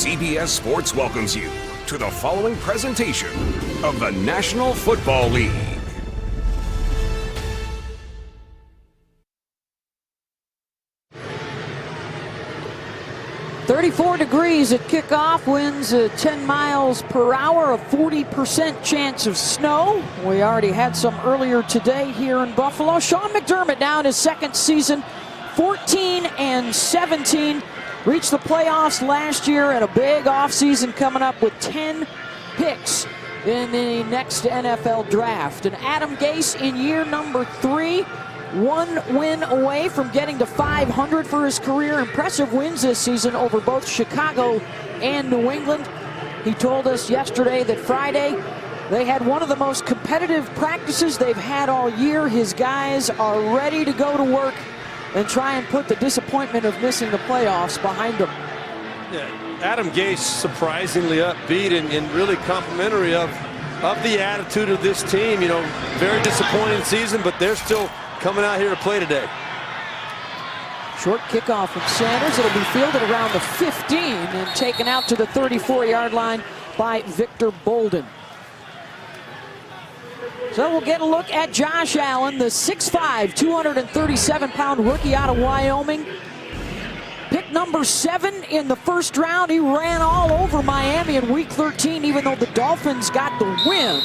CBS Sports welcomes you to the following presentation of the National Football League. .34 degrees at kickoff, winds 10 miles per hour, a 40% chance of snow. We already had some earlier today here in Buffalo. Sean McDermott now in his second season, 14-17. Reached the playoffs last year and a big offseason coming up with 10 picks in the next NFL draft. And Adam Gase in year number 3. 1 win away from getting to 500 for his career. Impressive wins this season over both Chicago and New England. He told us yesterday that Friday they had one of the most competitive practices they've had all year. His guys are ready to go to work and try and put the disappointment of missing the playoffs behind them. Yeah, Adam Gase surprisingly upbeat and really complimentary of the attitude of this team. You know, very disappointing season, but they're still coming out here to play today. Short kickoff from Sanders. It'll be fielded around the 15 and taken out to the 34-yard line by Victor Bolden. So we'll get a look at Josh Allen, the 6'5", 237-pound rookie out of Wyoming. Pick number 7 in the first round. He ran all over Miami in week 13, even though the Dolphins got the win.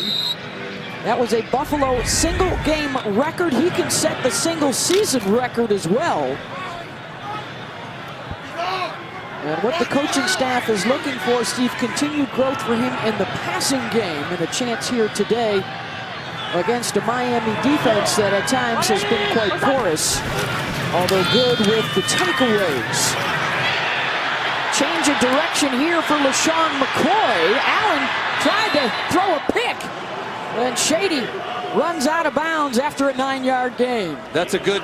That was a Buffalo single-game record. He can set the single-season record as well. And what the coaching staff is looking for, Steve, continued growth for him in the passing game, and a chance here today against a Miami defense that at times has been quite porous, although good with the takeaways. Change of direction here for LaShawn McCoy. Allen tried to throw a pick, and Shady runs out of bounds after a 9-yard gain. That's a good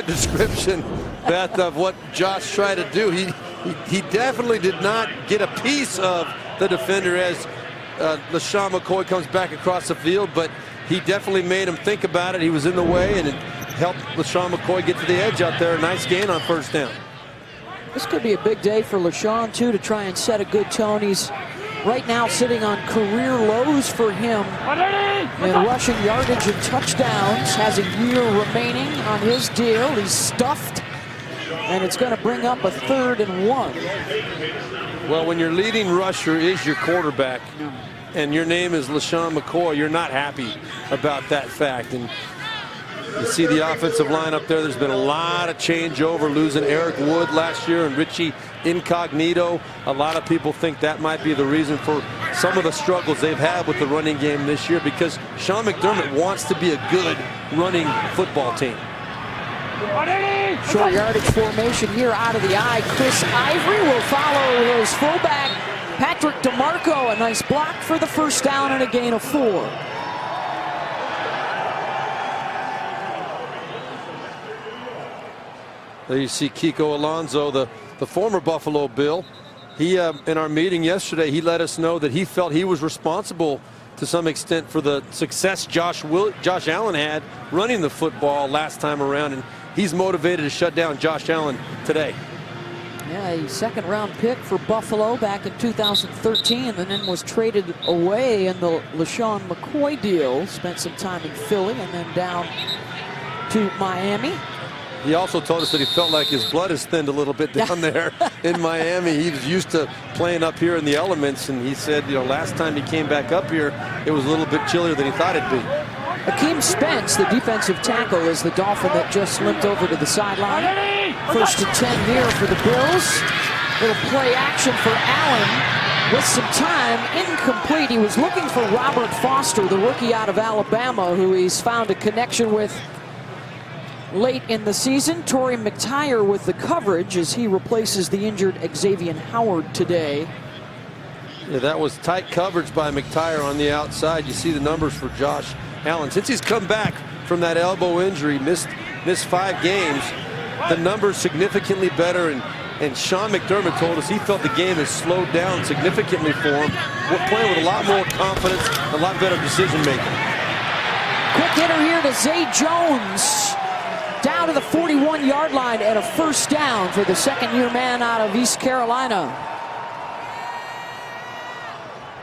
description, Beth, of what Josh tried to do. He definitely did not get a piece of the defender as LaShawn McCoy comes back across the field, but he definitely made him think about it. He was in the way, and it helped LaShawn McCoy get to the edge out there. A nice gain on first down. This could be a big day for LaShawn, too, to try and set a good tone. He's right now sitting on career lows for him in rushing yardage and touchdowns. Has a year remaining on his deal. He's stuffed, and it's going to bring up a 3rd and 1. Well, when your leading rusher is your quarterback, and your name is LaShawn McCoy, you're not happy about that fact. And you see the offensive line up there. There's been a lot of changeover, losing Eric Wood last year and Richie Incognito. A lot of people think that might be the reason for some of the struggles they've had with the running game this year, because Sean McDermott wants to be a good running football team. Short yardage formation here out of the eye. Chris Ivory will follow his fullback, Patrick DeMarco. A nice block for the first down and a gain of 4. There you see Kiko Alonso, the former Buffalo Bill. He, in our meeting yesterday, he let us know that he felt he was responsible to some extent for the success Josh Allen had running the football last time around, and he's motivated to shut down Josh Allen today. Yeah, a 2nd-round pick for Buffalo back in 2013, and then was traded away in the LaShawn McCoy deal. Spent some time in Philly and then down to Miami. He also told us that he felt like his blood has thinned a little bit down there in Miami. He was used to playing up here in the elements, and he said, you know, last time he came back up here, it was a little bit chillier than he thought it'd be. Akeem Spence, the defensive tackle, is the Dolphin that just limped over to the sideline. 1st and 10 here for the Bills. Little play action for Allen with some time. Incomplete. He was looking for Robert Foster, the rookie out of Alabama, who he's found a connection with late in the season. Torrey McTyer with the coverage as he replaces the injured Xavier Howard today. Yeah, that was tight coverage by McTyer on the outside. You see the numbers for Josh Allen. Since he's come back from that elbow injury, missed 5 games, the numbers significantly better. And Sean McDermott told us he felt the game has slowed down significantly for him. We're playing with a lot more confidence, a lot better decision making. Quick hitter here to Zay Jones. Down to the 41-yard line and a first down for the 2nd-year man out of East Carolina.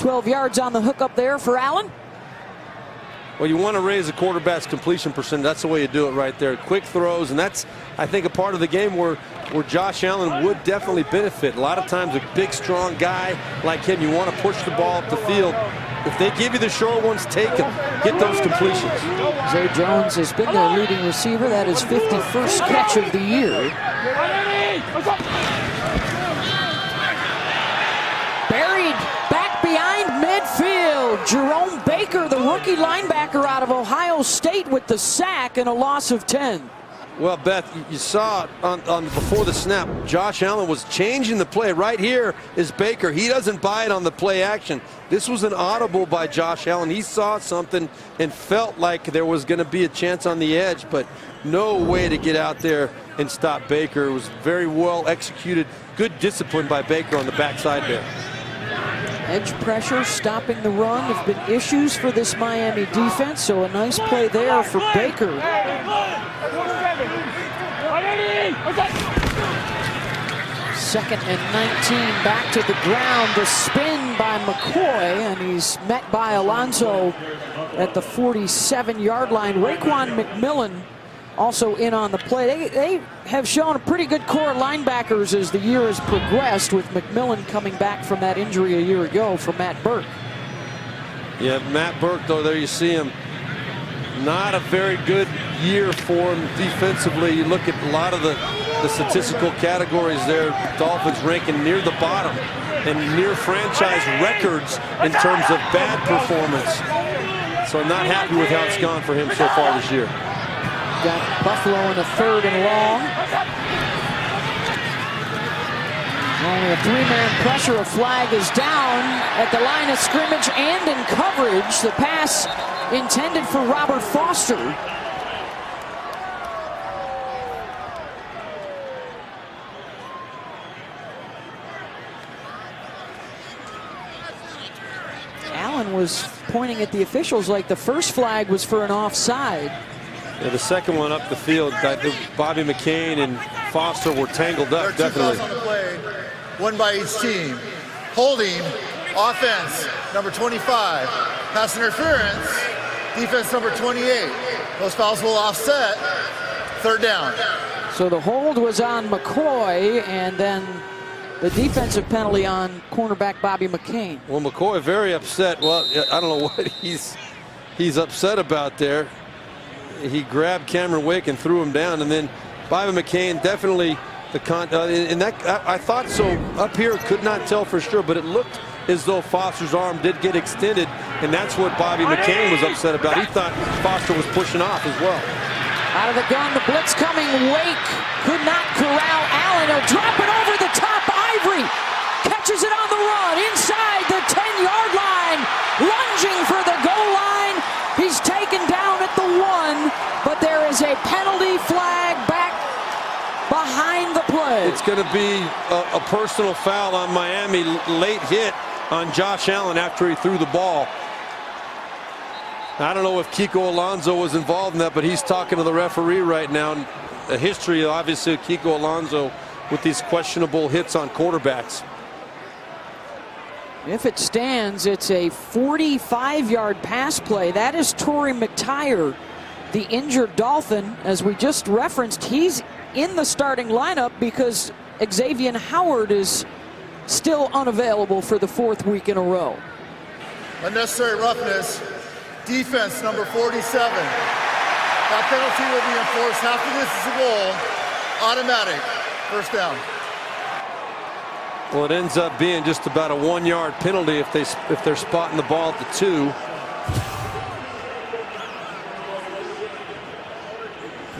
12 yards on the hook up there for Allen. Well, you want to raise the quarterback's completion percentage. That's the way you do it right there. Quick throws, and that's, I think, a part of the game where Josh Allen would definitely benefit. A lot of times a big, strong guy like him, you want to push the ball up the field. If they give you the short ones, take them. Get those completions. Zay Jones has been their leading receiver. That is 51st catch of the year. Buried back behind midfield. Jerome Baker, the rookie linebacker out of Ohio State, with the sack and a loss of 10. Well, Beth, you saw on before the snap, Josh Allen was changing the play. Right here is Baker. He doesn't buy it on the play action. This was an audible by Josh Allen. He saw something and felt like there was going to be a chance on the edge, but no way to get out there and stop Baker. It was very well executed. Good discipline by Baker on the backside there. Edge pressure, stopping the run have been issues for this Miami defense, so a nice play there for Baker. Second and 19, back to the ground. The spin by McCoy, and he's met by Alonso at the 47-yard line. Raekwon McMillan also in on the play. They have shown a pretty good core of linebackers as the year has progressed, with McMillan coming back from that injury a year ago for Matt Burke. Yeah, Matt Burke, though, there you see him. Not a very good year for him defensively. You look at a lot of the statistical categories there. Dolphins ranking near the bottom and near franchise records in terms of bad performance. So not happy with how it's gone for him so far this year. Got Buffalo in a 3rd and long. Only a 3-man pressure. A flag is down at the line of scrimmage and in coverage. The pass intended for Robert Foster. Allen was pointing at the officials like the first flag was for an offside. Yeah, the second one up the field, Bobby McCain and Foster were tangled up, definitely. On the play, one by each team. Holding, offense, number 25. Pass interference, defense number 28. Those fouls will offset. 3rd down. So the hold was on McCoy, and then the defensive penalty on cornerback Bobby McCain. Well, McCoy very upset. Well, I don't know what he's upset about there. He grabbed Cameron Wake and threw him down, and then Bobby McCain definitely I thought so up here, could not tell for sure, but it looked as though Foster's arm did get extended, and that's what Bobby McCain was upset about. He thought Foster was pushing off as well. Out of the gun, the blitz coming. Wake could not corral Allen. He'll drop it over the top. Ivory catches it on the run inside the 10-yard line, lunging for the goal line. He's taken down at the 1, but there is a penalty flag back behind the play. It's going to be a personal foul on Miami. Late hit on Josh Allen after he threw the ball. I don't know if Kiko Alonso was involved in that, but he's talking to the referee right now. A history, obviously, of Kiko Alonso with these questionable hits on quarterbacks. If it stands, it's a 45-yard pass play. That is Torrey McTyer, the injured Dolphin. As we just referenced, he's in the starting lineup because Xavier Howard is still unavailable for the 4th week in a row. Unnecessary roughness. Defense number 47. That penalty will be enforced after this is a goal. Automatic. 1st down. Well, it ends up being just about a 1-yard penalty if they're spotting the ball at the 2.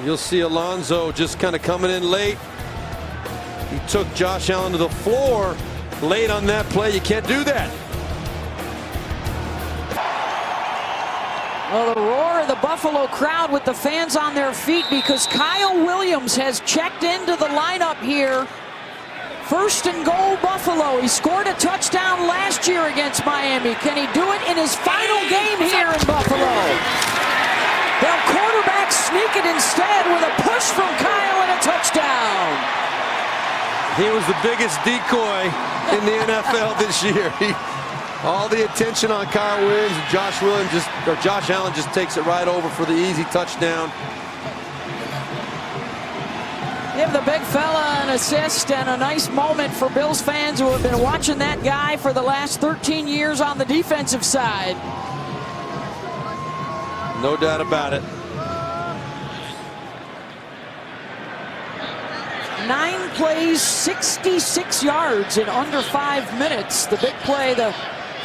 You'll see Alonso just kind of coming in late. He took Josh Allen to the floor late on that play. You can't do that. Well, the roar of the Buffalo crowd with the fans on their feet because Kyle Williams has checked into the lineup here. 1st and goal, Buffalo. He scored a touchdown last year against Miami. Can he do it in his final game here in Buffalo? They'll quarterback sneak it instead with a push from Kyle and a touchdown. He was the biggest decoy in the NFL this year. All the attention on Kyle Williams, and Josh Allen just takes it right over for the easy touchdown. Give the big fella an assist, and a nice moment for Bills fans who have been watching that guy for the last 13 years on the defensive side. No doubt about it. 9 plays, 66 yards in under 5 minutes. The big play, the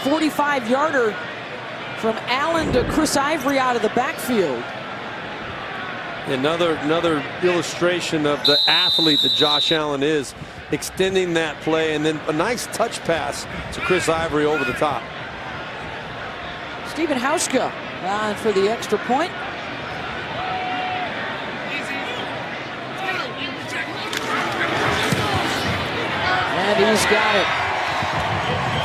45-yarder from Allen to Chris Ivory out of the backfield. Another illustration of the athlete that Josh Allen is, extending that play, and then a nice touch pass to Chris Ivory over the top. Stephen Hauska on for the extra point. And he's got it.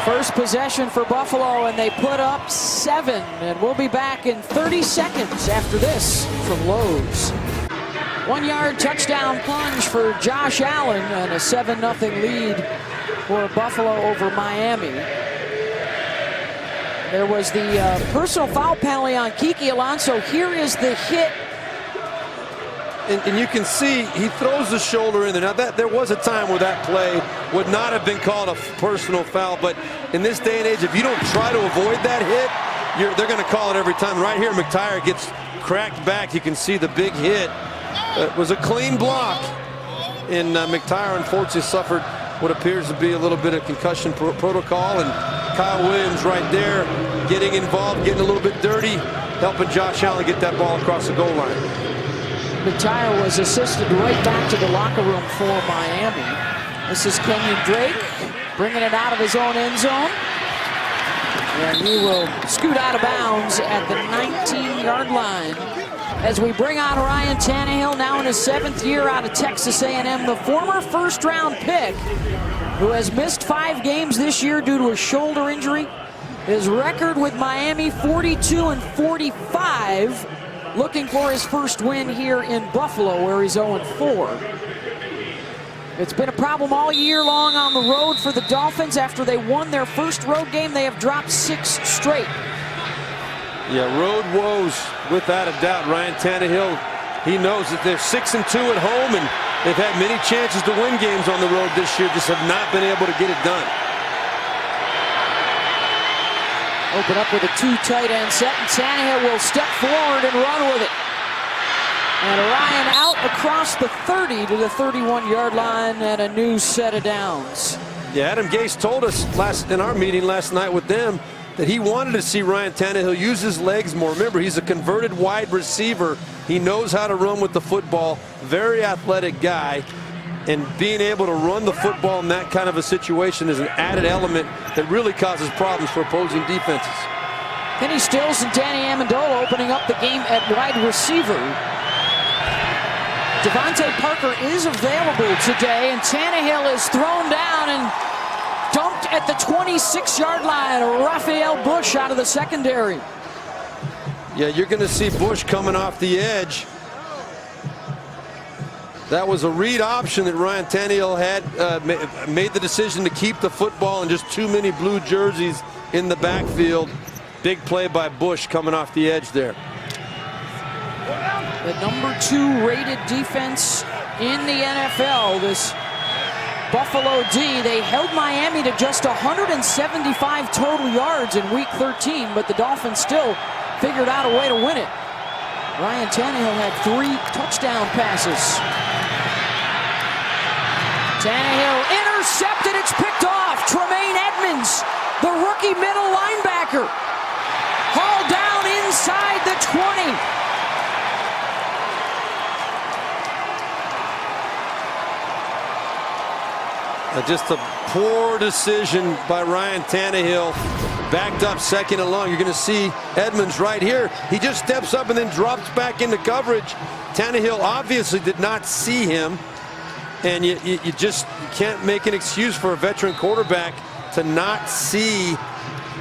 First possession for Buffalo, and they put up 7. And we'll be back in 30 seconds after this from Lowe's. 1-yard touchdown plunge for Josh Allen, and a 7-0 lead for Buffalo over Miami. There was the personal foul penalty on Kiki Alonso. Here is the hit. And you can see he throws the shoulder in there. Now, there was a time where that play would not have been called a personal foul, but in this day and age, if you don't try to avoid that hit, they're going to call it every time. Right here, McTyer gets cracked back. You can see the big hit. It was a clean block, and McTyer unfortunately suffered what appears to be a little bit of concussion protocol, and Kyle Williams right there getting involved, getting a little bit dirty, helping Josh Allen get that ball across the goal line. McTyer was assisted right back to the locker room for Miami. This is Kenyon Drake bringing it out of his own end zone. And he will scoot out of bounds at the 19-yard line. As we bring on Ryan Tannehill, now in his 7th year out of Texas A&M, the former first-round pick who has missed 5 games this year due to a shoulder injury. His record with Miami, 42-45. Looking for his first win here in Buffalo, where he's 0-4. It's been a problem all year long on the road for the Dolphins. After they won their first road game, they have dropped 6 straight. Yeah, road woes without a doubt. Ryan Tannehill, he knows that they're 6-2 at home, and they've had many chances to win games on the road this year, just have not been able to get it done. Open up with a 2 tight end set, and Tannehill will step forward and run with it. And Ryan out across the 30 to the 31-yard line, and a new set of downs. Yeah, Adam Gase told us in our meeting last night with them that he wanted to see Ryan Tannehill use his legs more. Remember, he's a converted wide receiver. He knows how to run with the football. Very athletic guy. And being able to run the football in that kind of a situation is an added element that really causes problems for opposing defenses. Kenny Stills and Danny Amendola opening up the game at wide receiver. Devontae Parker is available today, and Tannehill is thrown down and dumped at the 26-yard line. Raphael Bush out of the secondary. Yeah, you're going to see Bush coming off the edge. That was a read option that Ryan Tannehill had, made the decision to keep the football, and just too many blue jerseys in the backfield. Big play by Bush coming off the edge there. The number 2 rated defense in the NFL, this Buffalo D. They held Miami to just 175 total yards in week 13, but the Dolphins still figured out a way to win it. Ryan Tannehill had 3 touchdown passes. Tannehill intercepted, it's picked off. Tremaine Edmonds, the rookie middle linebacker, hauled down inside the 20. Just a poor decision by Ryan Tannehill. Backed up 2nd and long. You're going to see Edmonds right here. He just steps up and then drops back into coverage. Tannehill obviously did not see him. And you can't make an excuse for a veteran quarterback to not see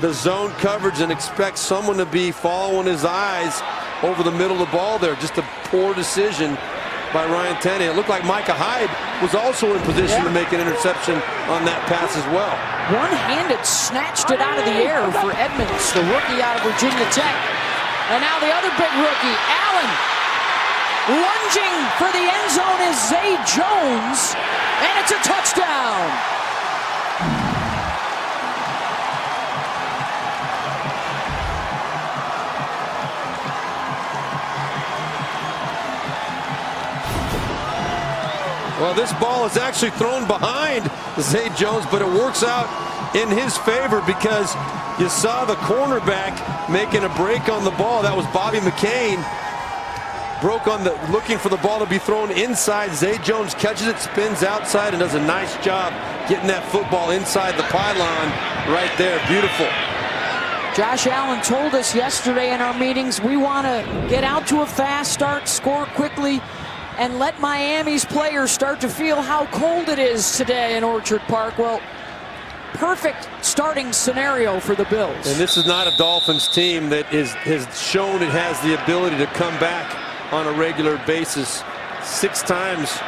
the zone coverage and expect someone to be following his eyes over the middle of the ball there. Just a poor decision by Ryan Tannehill. It looked like Micah Hyde was also in position to make an interception on that pass as well. One-handed snatched it out of the air for Edmonds, the rookie out of Virginia Tech. And now the other big rookie, Allen. Lunging for the end zone is Zay Jones, and it's a touchdown. Well, this ball is actually thrown behind Zay Jones, but it works out in his favor because you saw the cornerback making a break on the ball. That was Bobby McCain. Broke on the, looking for the ball to be thrown inside. Zay Jones catches it, spins outside, and does a nice job getting that football inside the pylon right there. Beautiful. Josh Allen told us yesterday in our meetings, we want to get out to a fast start, score quickly, and let Miami's players start to feel how cold it is today in Orchard Park. Well, perfect starting scenario for the Bills. And this is not a Dolphins team that has shown it has the ability to come back on a regular basis. 6 times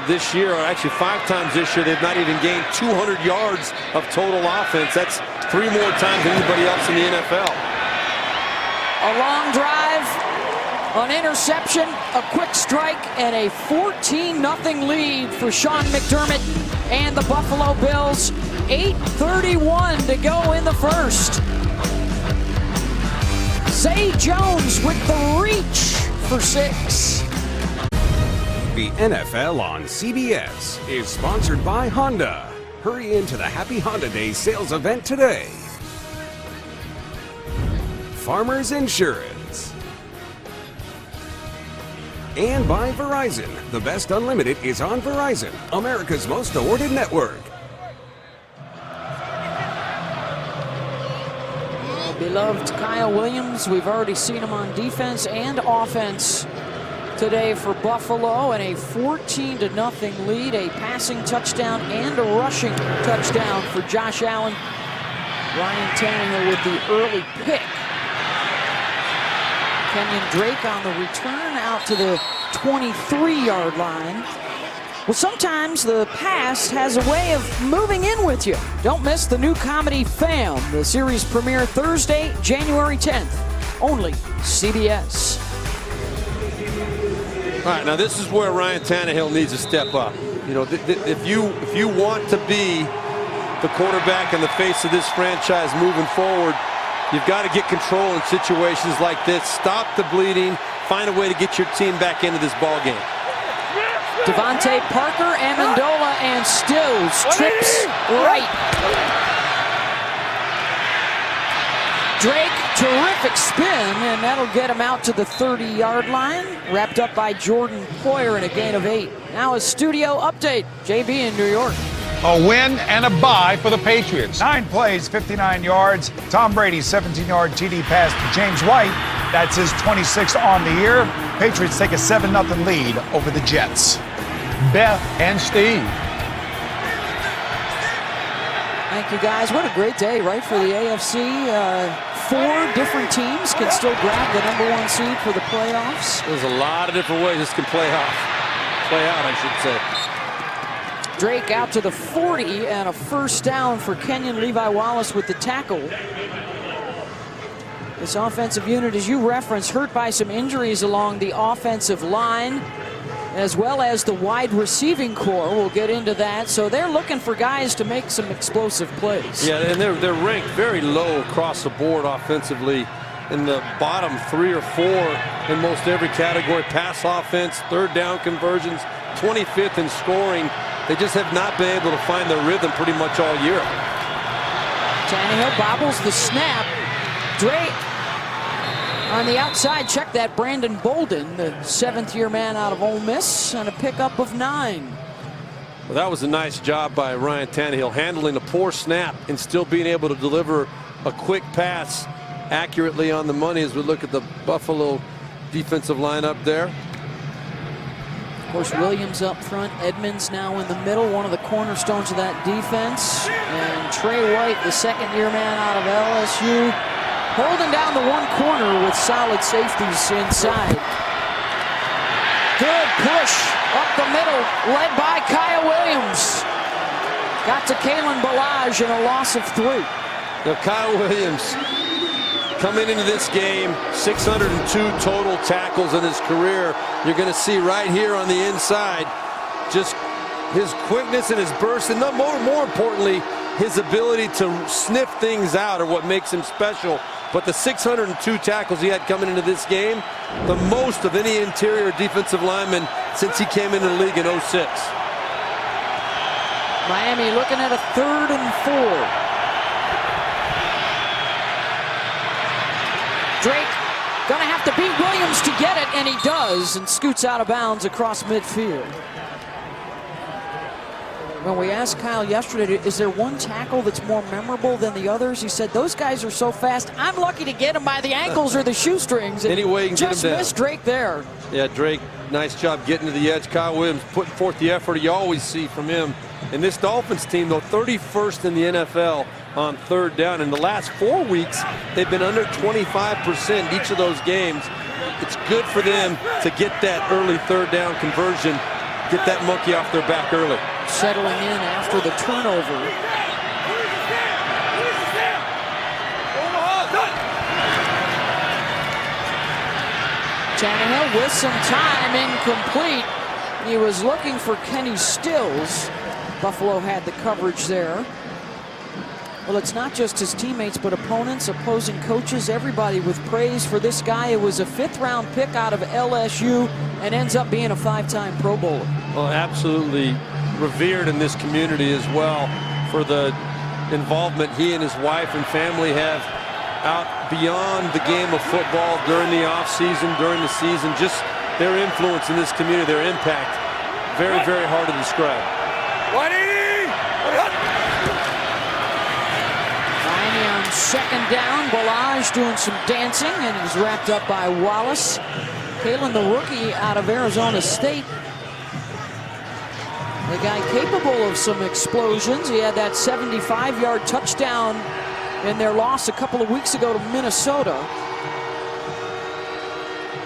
this year, or actually 5 times this year, they've not even gained 200 yards of total offense. That's 3 more times than anybody else in the NFL. A long drive, an interception, a quick strike, and a 14-0 lead for Sean McDermott and the Buffalo Bills. 8:31 to go in the first. Zay Jones with the reach for 6. The NFL on CBS is sponsored by Honda. Hurry into the Happy Honda Day sales event today. Farmers Insurance. And by Verizon. The best unlimited is on Verizon, America's most awarded network. Beloved Kyle Williams, we've already seen him on defense and offense today for Buffalo, and a 14-0 lead, a passing touchdown and a rushing touchdown for Josh Allen. Ryan Tannehill with the early pick. Kenyon Drake on the return out to the 23-yard line. Well, sometimes the pass has a way of moving in with you. Don't miss the new comedy Fam. The series premiere Thursday, January 10th. Only CBS. All right, now this is where Ryan Tannehill needs to step up. You know, if you want to be the quarterback in the face of this franchise moving forward, you've got to get control in situations like this. Stop the bleeding. Find a way to get your team back into this ball game. Devontae Parker, Amendola, and Stills trips right. Drake, terrific spin, and that'll get him out to the 30-yard line. Wrapped up by Jordan Poyer in a gain of 8. Now a studio update. JB in New York. A win and a bye for the Patriots. 9 plays, 59 yards. Tom Brady's 17-yard TD pass to James White. That's his 26th on the year. Patriots take a 7-0 lead over the Jets. Beth and Steve. Thank you, guys. What a great day, right, for the AFC. 4 different teams can still grab the #1 seed for the playoffs. There's a lot of different ways this can play out, I should say. Drake out to the 40 and a first down for Kenyon Levi Wallace with the tackle. This offensive unit, as you referenced, hurt by some injuries along the offensive line, as well as the wide receiving core. We'll get into that. So they're looking for guys to make some explosive plays. Yeah, and they're ranked very low across the board offensively, in the bottom 3 or 4 in most every category. Pass offense, third down conversions, 25th in scoring. They just have not been able to find their rhythm pretty much all year. Tannehill bobbles the snap. Drake on the outside. Check that. Brandon Bolden, the 7th-year man out of Ole Miss, and a pickup of 9. Well, that was a nice job by Ryan Tannehill, handling a poor snap and still being able to deliver a quick pass accurately on the money as we look at the Buffalo defensive lineup there. Of course, Williams up front, Edmonds now in the middle, one of the cornerstones of that defense. And Trey White, the 2nd-year man out of LSU, holding down the one corner with solid safeties inside. Good play rush up the middle, led by Kyle Williams. Got to Kalen Ballage and a loss of 3. Now, Kyle Williams coming into this game, 602 total tackles in his career. You're going to see right here on the inside just his quickness and his burst, and more importantly, his ability to sniff things out are what makes him special. But the 602 tackles he had coming into this game, the most of any interior defensive lineman since he came into the league in 06. Miami looking at a 3rd and 4. Drake gonna have to beat Williams to get it, and he does, and scoots out of bounds across midfield. When we asked Kyle yesterday, is there one tackle that's more memorable than the others? He said, those guys are so fast, I'm lucky to get them by the ankles or the shoestrings. Any way you can just get him missed down. Drake there. Yeah, Drake, nice job getting to the edge. Kyle Williams putting forth the effort you always see from him. And this Dolphins team, though, 31st in the NFL on 3rd down. In the last 4 weeks, they've been under 25% each of those games. It's good for them to get that early 3rd down conversion, get that monkey off their back early. Settling in after the turnover. Tannehill with some time, incomplete. He was looking for Kenny Stills. Buffalo had the coverage there. Well, it's not just his teammates, but opponents, opposing coaches, everybody with praise for this guy. It was a 5th-round pick out of LSU and ends up being a 5-time Pro Bowler. Well, absolutely revered in this community as well for the involvement he and his wife and family have out beyond the game of football during the off-season, during the season. Just their influence in this community, their impact, very, very hard to describe. Miami on 2nd down. Ballage doing some dancing, and he's wrapped up by Wallace. Kalen, the rookie out of Arizona State. The guy capable of some explosions. He had that 75-yard touchdown in their loss a couple of weeks ago to Minnesota.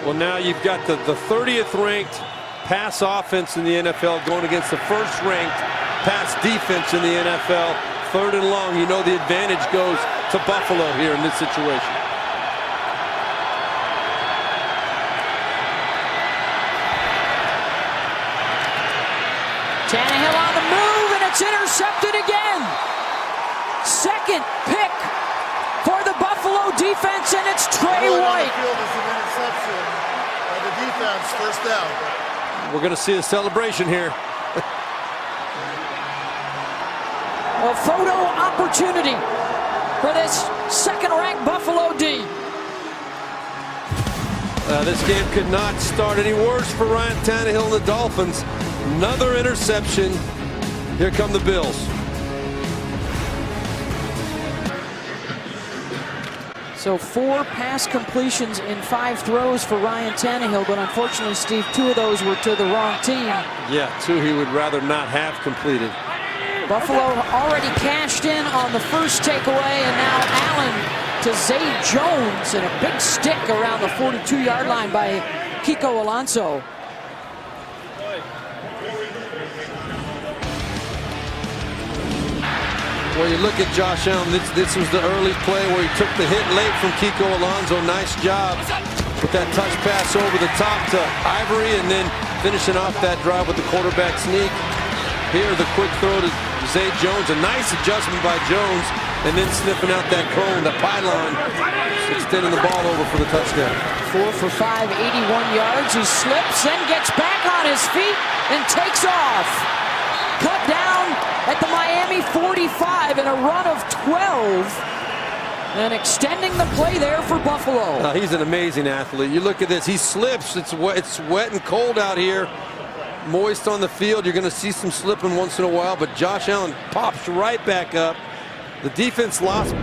Well, now you've got the 30th ranked pass offense in the NFL going against the 1st ranked pass defense in the NFL. 3rd and long, you know the advantage goes to Buffalo here in this situation. Tannehill on the move, and it's intercepted again. 2nd pick for the Buffalo defense, and it's Trey White. The field is an interception by the defense, 1st down. We're going to see a celebration here. A photo opportunity for this 2nd-ranked Buffalo D. This game could not start any worse for Ryan Tannehill and the Dolphins. Another interception. Here come the Bills. So 4 pass completions in 5 throws for Ryan Tannehill, but unfortunately, Steve, 2 of those were to the wrong team. Yeah, 2 he would rather not have completed. Buffalo already cashed in on the first takeaway, and now Allen to Zay Jones, and a big stick around the 42-yard line by Kiko Alonso. Well, you look at Josh Allen, this was the early play where he took the hit late from Kiko Alonso. Nice job with that touch pass over the top to Ivory, and then finishing off that drive with the quarterback sneak. Here, the quick throw to Zay Jones. A nice adjustment by Jones, and then sniffing out that cone, the pylon, extending the ball over for the touchdown. 4 for 5, 81 yards. He slips, then gets back on his feet and takes off. Cut down at the Miami 45 in a run of 12. And extending the play there for Buffalo. He's an amazing athlete. You look at this. He slips. It's wet and cold out here. Moist on the field. You're going to see some slipping once in a while, but Josh Allen pops right back up. The defense lost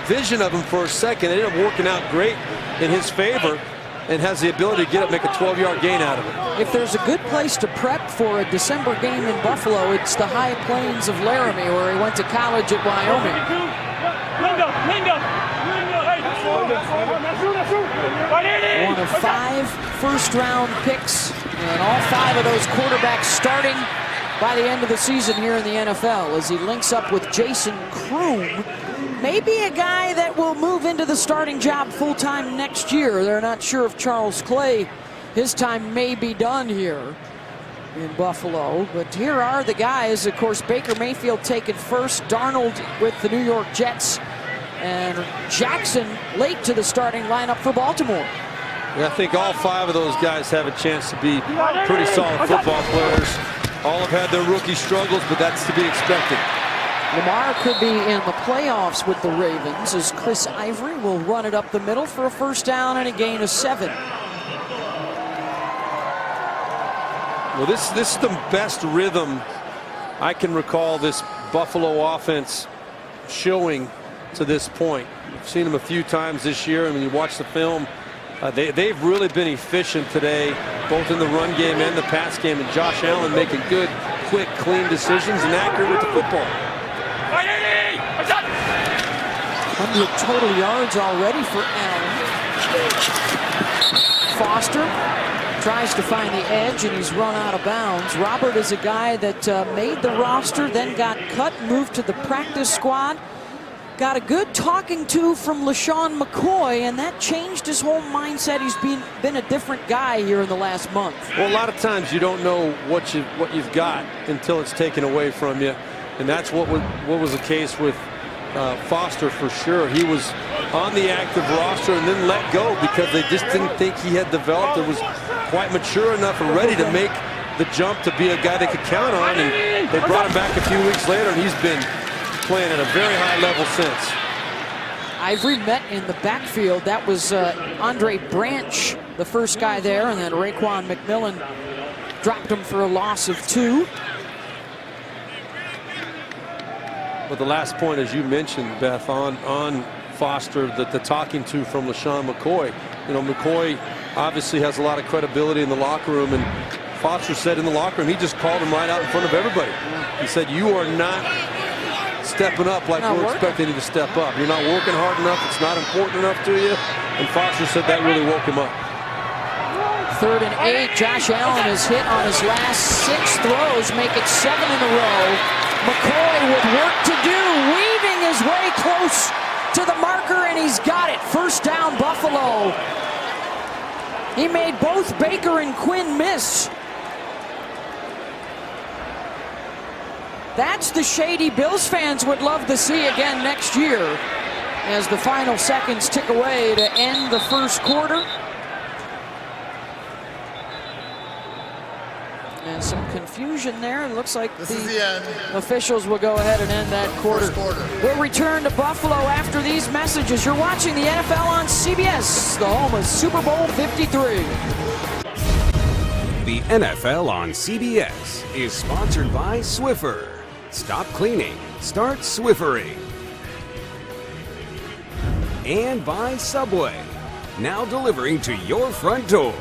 vision of him for a second. It ended up working out great in his favor, and has the ability to get up, make a 12-yard gain out of it. If there's a good place to prep for a December game in Buffalo, it's the high plains of Laramie, where he went to college at Wyoming. One of 5 first-round picks And all 5 of those quarterbacks starting by the end of the season here in the NFL as he links up with Jason Kroom. Maybe a guy that will move into the starting job full-time next year. They're not sure if Charles Clay, his time may be done here in Buffalo. But here are the guys. Of course, Baker Mayfield taken first, Darnold with the New York Jets, and Jackson late to the starting lineup for Baltimore. Yeah, I think all 5 of those guys have a chance to be pretty solid football players. All have had their rookie struggles, but that's to be expected. Lamar could be in the playoffs with the Ravens as Chris Ivory will run it up the middle for a first down and a gain of 7. Well, this is the best rhythm I can recall this Buffalo offense showing to this point. I've seen them a few times this year, and when you watch the film, they've really been efficient today, both in the run game and the pass game, and Josh Allen making good, quick, clean decisions and accurate with the football. 100 total yards already for Allen. Foster tries to find the edge, and he's run out of bounds. Robert is a guy that made the roster, then got cut, moved to the practice squad. Got a good talking to from LaShawn McCoy, and that changed his whole mindset. He's been a different guy here in the last month. Well, a lot of times you don't know what you've got until it's taken away from you, and that's what was the case with Foster for sure. He was on the active roster and then let go because they just didn't think he had developed and was quite mature enough and ready to make the jump to be a guy they could count on. And they brought him back a few weeks later, and he's been playing at a very high level since. Ivory met in the backfield. That was Andre Branch, the first guy there, and then Raekwon McMillan dropped him for a loss of 2. But the last point, as you mentioned, Beth, on Foster, the talking to from LaShawn McCoy. You know, McCoy obviously has a lot of credibility in the locker room, and Foster said in the locker room, he just called him right out in front of everybody. He said, "You are not stepping up like we're expecting you to step up. You're not working hard enough. It's not important enough to you." And Foster said that really woke him up. 3rd and 8. Josh Allen is hit on his last 6 throws, make it 7 in a row. McCoy with work to do, weaving his way close to the marker, and he's got it. First down, Buffalo. He made both Baker and Quinn miss. That's the shady Bills fans would love to see again next year as the final seconds tick away to end the first quarter. And some confusion there. It looks like the officials will go ahead and end that quarter. We'll return to Buffalo after these messages. You're watching the NFL on CBS, the home of Super Bowl 53. The NFL on CBS is sponsored by Swiffer. Stop cleaning, start Swiffering. And by Subway, now delivering to your front door.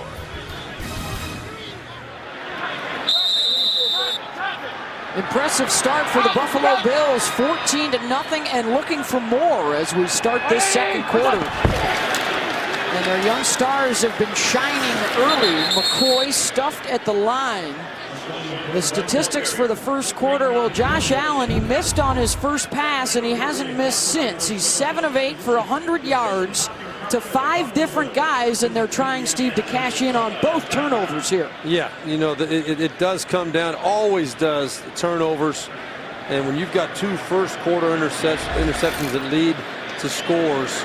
Impressive start for the Buffalo Bills, 14-0, and looking for more as we start this second quarter. And their young stars have been shining early. McCoy stuffed at the line. The statistics for the first quarter, well, Josh Allen, he missed on his first pass, and he hasn't missed since. He's 7 of 8 for 100 yards to 5 different guys, and they're trying, Steve, to cash in on both turnovers here. Yeah, you know, it does come down, always does, the turnovers. And when you've got 2 first-quarter interceptions that lead to scores,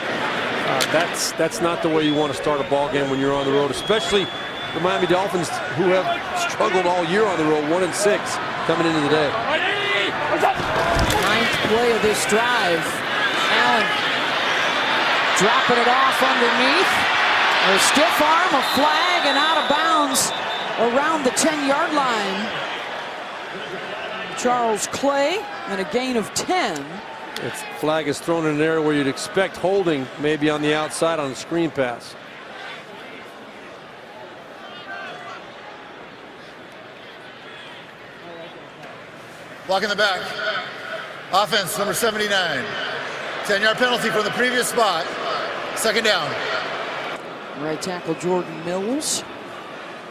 that's not the way you want to start a ball game when you're on the road, especially the Miami Dolphins, who have struggled all year on the road, 1-6 coming into the day. 9th play of this drive. Allen dropping it off underneath. A stiff arm, a flag, and out of bounds around the 10-yard line. Charles Clay, and a gain of 10. Its flag is thrown in an area where you'd expect holding, maybe on the outside on a screen pass. Blocking the back. Offense, number 79. 10-yard penalty from the previous spot. Second down. Right tackle Jordan Mills.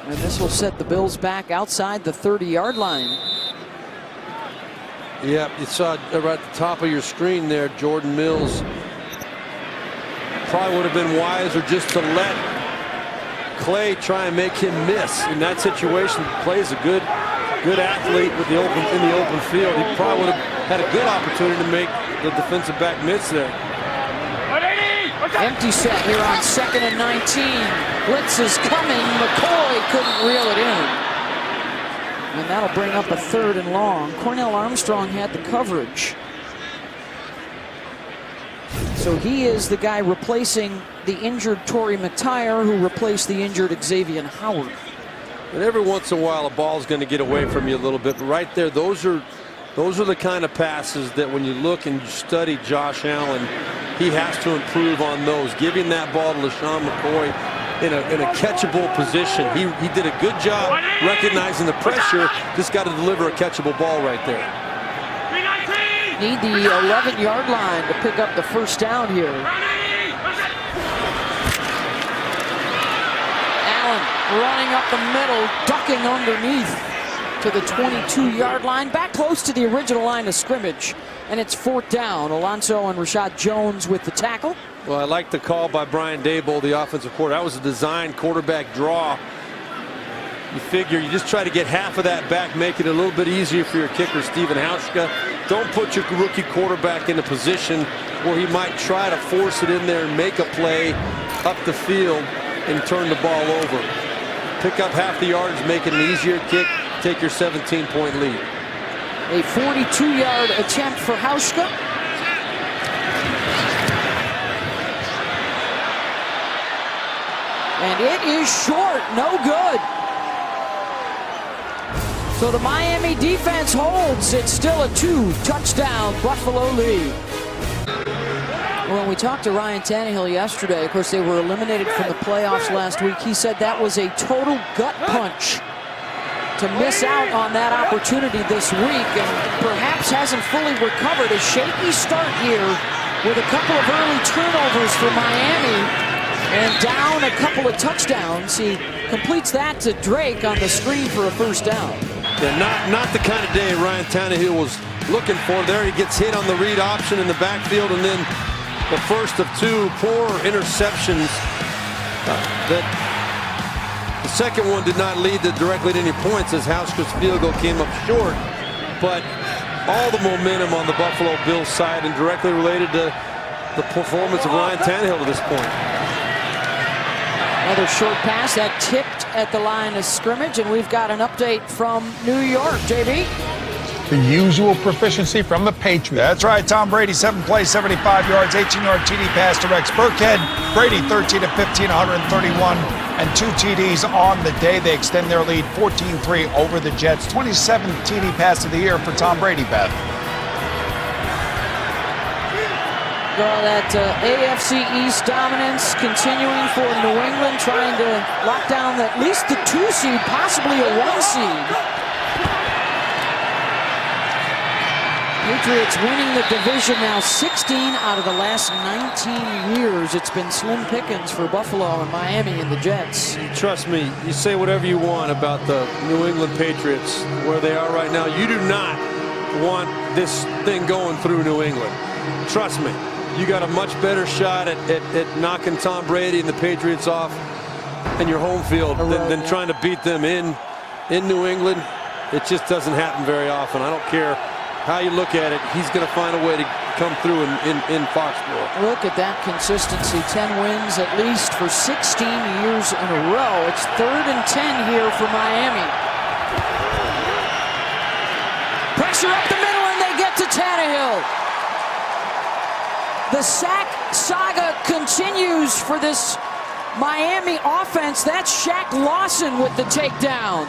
And this will set the Bills back outside the 30-yard line. Yeah, you saw right at the top of your screen there, Jordan Mills. Probably would have been wiser just to let Clay try and make him miss. In that situation, Clay's a good athlete with in the open field. He probably would have had a good opportunity to make the defensive back miss there. Empty set here on 2nd and 19. Blitz is coming. McCoy couldn't reel it in. And that'll bring up a 3rd and long. Cornell Armstrong had the coverage. So he is the guy replacing the injured Torrey McTyer, who replaced the injured Xavier Howard. And every once in a while, a ball's going to get away from you a little bit. But right there, those are the kind of passes that when you look and you study Josh Allen, he has to improve on those. Giving that ball to LeSean McCoy in a catchable position. He did a good job recognizing the pressure. Just got to deliver a catchable ball right there. Need the 11-yard line to pick up the first down here. Allen running up the middle, ducking underneath to the 22-yard line, back close to the original line of scrimmage. And it's 4th down. Alonso and Rashad Jones with the tackle. Well, I like the call by Brian Daboll, the offensive coordinator. That was a design quarterback draw. You figure you just try to get half of that back, make it a little bit easier for your kicker, Stephen Hauschka. Don't put your rookie quarterback in a position where he might try to force it in there and make a play up the field and turn the ball over. Pick up half the yards, make it an easier kick, take your 17-point lead. A 42-yard attempt for Hauschka. And it is short, no good. So the Miami defense holds. It's still a 2-touchdown Buffalo lead. When we talked to Ryan Tannehill yesterday, of course, they were eliminated from the playoffs last week. He said that was a total gut punch to miss out on that opportunity this week, and perhaps hasn't fully recovered. A shaky start here with a couple of early turnovers for Miami and down a couple of touchdowns. He completes that to Drake on the screen for a first down. Yeah, not the kind of day Ryan Tannehill was looking for there. He gets hit on the read option in the backfield, and then the first of 2 poor interceptions. The second one did not lead directly to any points as Hauschka's field goal came up short. But all the momentum on the Buffalo Bills side and directly related to the performance of Ryan Tannehill to this point. Another short pass that tipped at the line of scrimmage, and we've got an update from New York. JB? The usual proficiency from the Patriots. That's right. Tom Brady, 7 plays, 75 yards, 18-yard TD pass to Rex Burkhead. Brady, 13 of 15, 131, and 2 TDs on the day. They extend their lead 14-3 over the Jets. 27th TD pass of the year for Tom Brady, Beth. Well, that AFC East dominance continuing for New England, trying to lock down at least the 2 seed, possibly a 1 seed. Patriots winning the division now 16 out of the last 19 years. It's been slim pickings for Buffalo and Miami and the Jets. Trust me, you say whatever you want about the New England Patriots, where they are right now. You do not want this thing going through New England. Trust me. You got a much better shot at knocking Tom Brady and the Patriots off in your home field than trying to beat them in New England. It just doesn't happen very often. I don't care how you look at it. He's going to find a way to come through in Foxborough. Look at that consistency. 10 wins at least for 16 years in a row. It's 3rd and 10 here for Miami. Pressure up the middle, and they get to Tannehill. The sack saga continues for this Miami offense. That's Shaq Lawson with the takedown.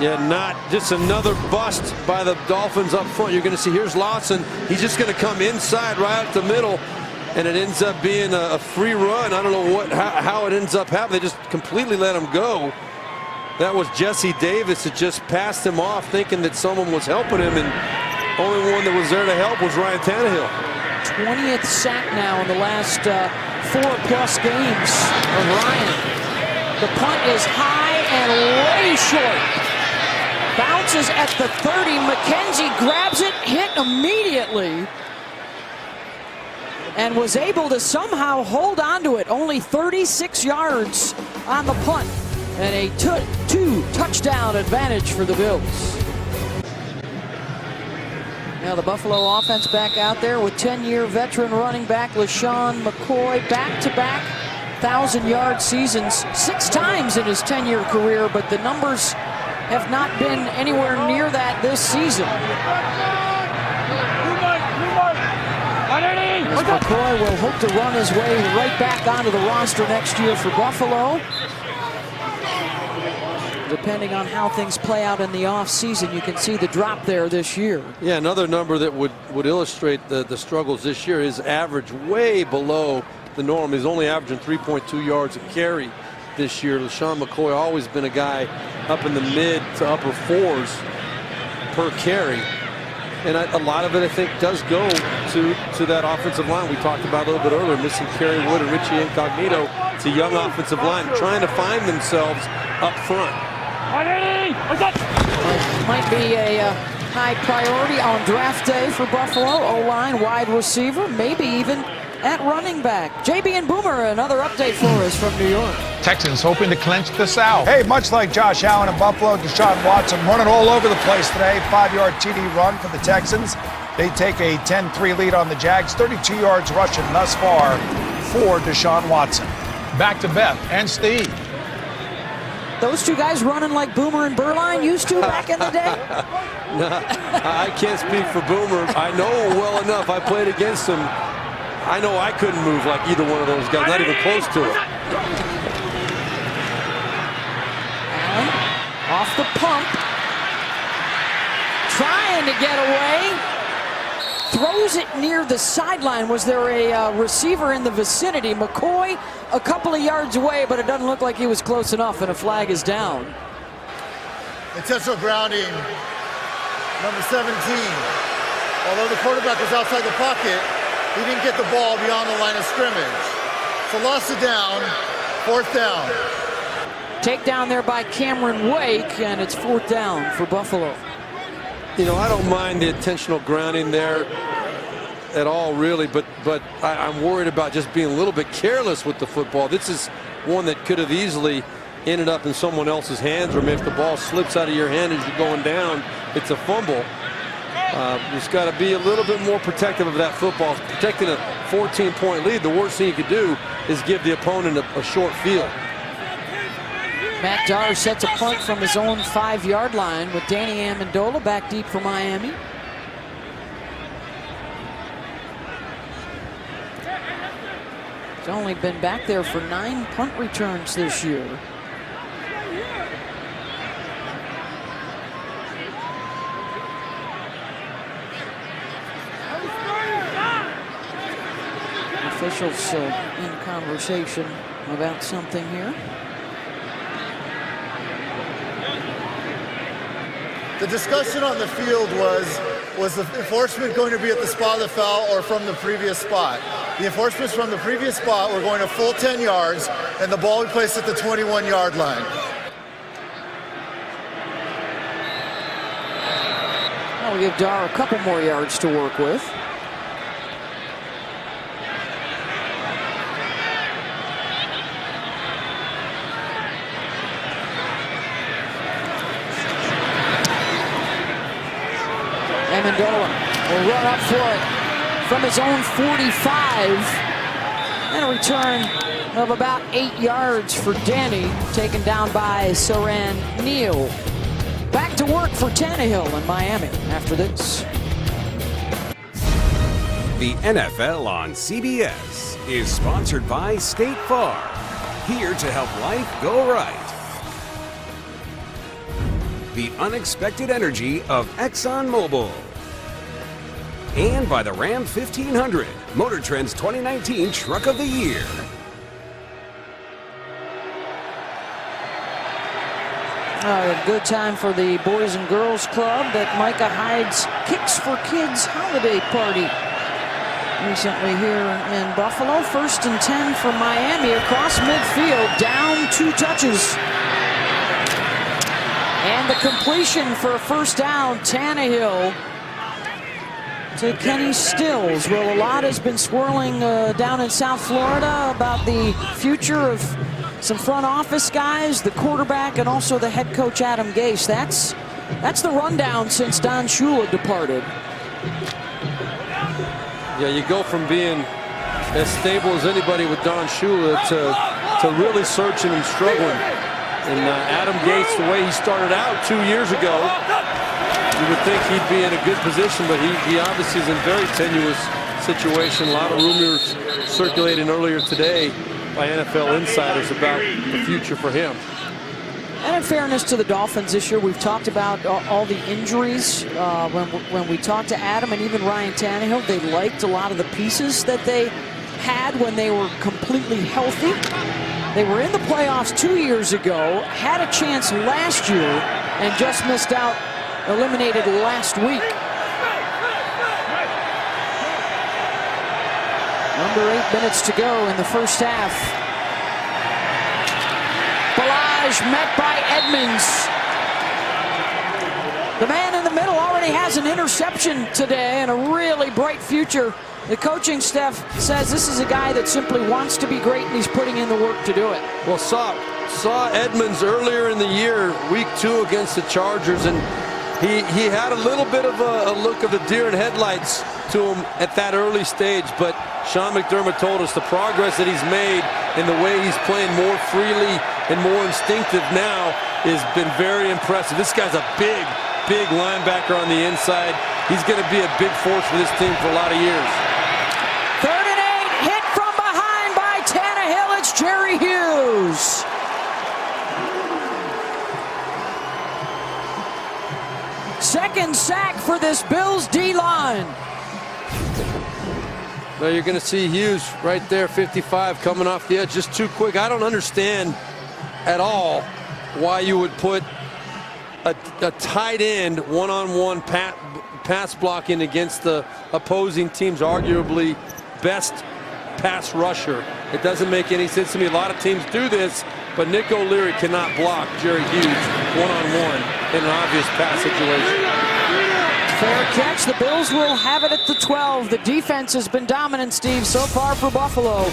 Yeah, not just another bust by the Dolphins up front. You're going to see, here's Lawson. He's just going to come inside right up the middle, and it ends up being a free run. I don't know how it ends up happening. They just completely let him go. That was Jesse Davis that just passed him off, thinking that someone was helping him, and only one that was there to help was Ryan Tannehill. 20th sack now in the last 4+ games of Ryan. The punt is high and way short. Bounces at the 30. McKenzie grabs it, hit immediately, and was able to somehow hold on to it. Only 36 yards on the punt, and a two-touchdown advantage for the Bills. Now the Buffalo offense back out there with 10-year veteran running back LeSean McCoy, back-to-back 1,000-yard seasons 6 times in his 10-year career, but the numbers have not been anywhere near that this season. As McCoy will hope to run his way right back onto the roster next year for Buffalo. Depending on how things play out in the offseason, you can see the drop there this year. Yeah, another number that would illustrate the struggles this year is average way below the norm. He's only averaging 3.2 yards a carry this year. LeSean McCoy always been a guy up in the mid to upper 4s per carry. And a lot of it, I think, does go to that offensive line we talked about a little bit earlier, missing Kerry Wood and Richie Incognito. It's a young offensive line trying to find themselves up front. It might be a high priority on draft day for Buffalo. O-line, wide receiver, maybe even at running back. JB and Boomer, another update for us from New York. Texans hoping to clinch the South. Hey, much like Josh Allen in Buffalo, Deshaun Watson running all over the place today. 5-yard TD run for the Texans. They take a 10-3 lead on the Jags. 32 yards rushing thus far for Deshaun Watson. Back to Beth and Steve. Those two guys running like Boomer and Berline used to back in the day? No, I can't speak for Boomer. I know well enough. I played against him. I know I couldn't move like either one of those guys, not even close to it. Allen off the pump, trying to get away, throws it near the sideline. Was there a receiver in the vicinity? McCoy a couple of yards away, but it doesn't look like he was close enough, and a flag is down. Intentional grounding, number 17. Although the quarterback was outside the pocket, he didn't get the ball beyond the line of scrimmage. So lost it down, 4th down. Takedown there by Cameron Wake, and it's 4th down for Buffalo. You know, I don't mind the intentional grounding there at all, really, but I'm worried about just being a little bit careless with the football. This is one that could have easily ended up in someone else's hands, or if the ball slips out of your hand as you're going down, it's a fumble. Just got to be a little bit more protective of that football. Protecting a 14-point lead, the worst thing you could do is give the opponent a short field. Matt Darr sets a punt from his own 5-yard line with Danny Amendola back deep for Miami. He's only been back there for 9 punt returns this year. Officials in conversation about something here. The discussion on the field was the enforcement going to be at the spot of the foul or from the previous spot? The enforcements from the previous spot were going a full 10 yards, and the ball we placed at the 21-yard line. Now we give Darr a couple more yards to work with. Amendola will run up for it from his own 45. And a return of about 8 yards for Danny, taken down by Saran Neal. Back to work for Tannehill in Miami after this. The NFL on CBS is sponsored by State Farm, here to help life go right. The unexpected energy of ExxonMobil. And by the Ram 1500, Motor Trend's 2019 Truck of the Year. A good time for the Boys and Girls Club at Micah Hyde's Kicks for Kids holiday party. recently here in Buffalo. 1st and 10 for Miami across midfield, down 2 touches. And the completion for a first down, Tannehill to Kenny Stills. Well, a lot has been swirling down in South Florida about the future of some front office guys, the quarterback, and also the head coach Adam Gase. That's the rundown since Don Shula departed. Yeah, you go from being as stable as anybody with Don Shula to really searching and struggling. And Adam Gase, the way he started out 2 years ago, you would think he'd be in a good position, but he obviously is in a very tenuous situation. A lot of rumors circulating earlier today by NFL insiders about the future for him. And in fairness to the Dolphins this year, we've talked about all the injuries. When we talked to Adam and even Ryan Tannehill, they liked a lot of the pieces that they had when they were completely healthy. They were in the playoffs 2 years ago, had a chance last year, and just missed out, eliminated last week. Under 8 minutes to go in the first half. Balaj met by Edmonds. The man in the middle already has an interception today and a really bright future. The coaching staff says this is a guy that simply wants to be great, and he's putting in the work to do it. Well, saw Edmonds earlier in the year, week 2 against the Chargers, and he had a little bit of a look of the deer in headlights to him at that early stage, but Sean McDermott told us the progress that he's made and the way he's playing more freely and more instinctive now has been very impressive. This guy's a big linebacker on the inside. He's going to be a big force for this team for a lot of years. 3rd and 8, hit from behind by Tannehill. It's Jerry Hughes. Second sack for this Bills D-line. Well, you're going to see Hughes right there, 55, coming off the edge just too quick. I don't understand at all why you would put a tight end one-on-one pass blocking against the opposing team's arguably best pass rusher. It doesn't make any sense to me. A lot of teams do this, but Nick O'Leary cannot block Jerry Hughes one-on-one in an obvious pass situation. Fair catch. The Bills will have it at the 12. The defense has been dominant, Steve, so far for Buffalo.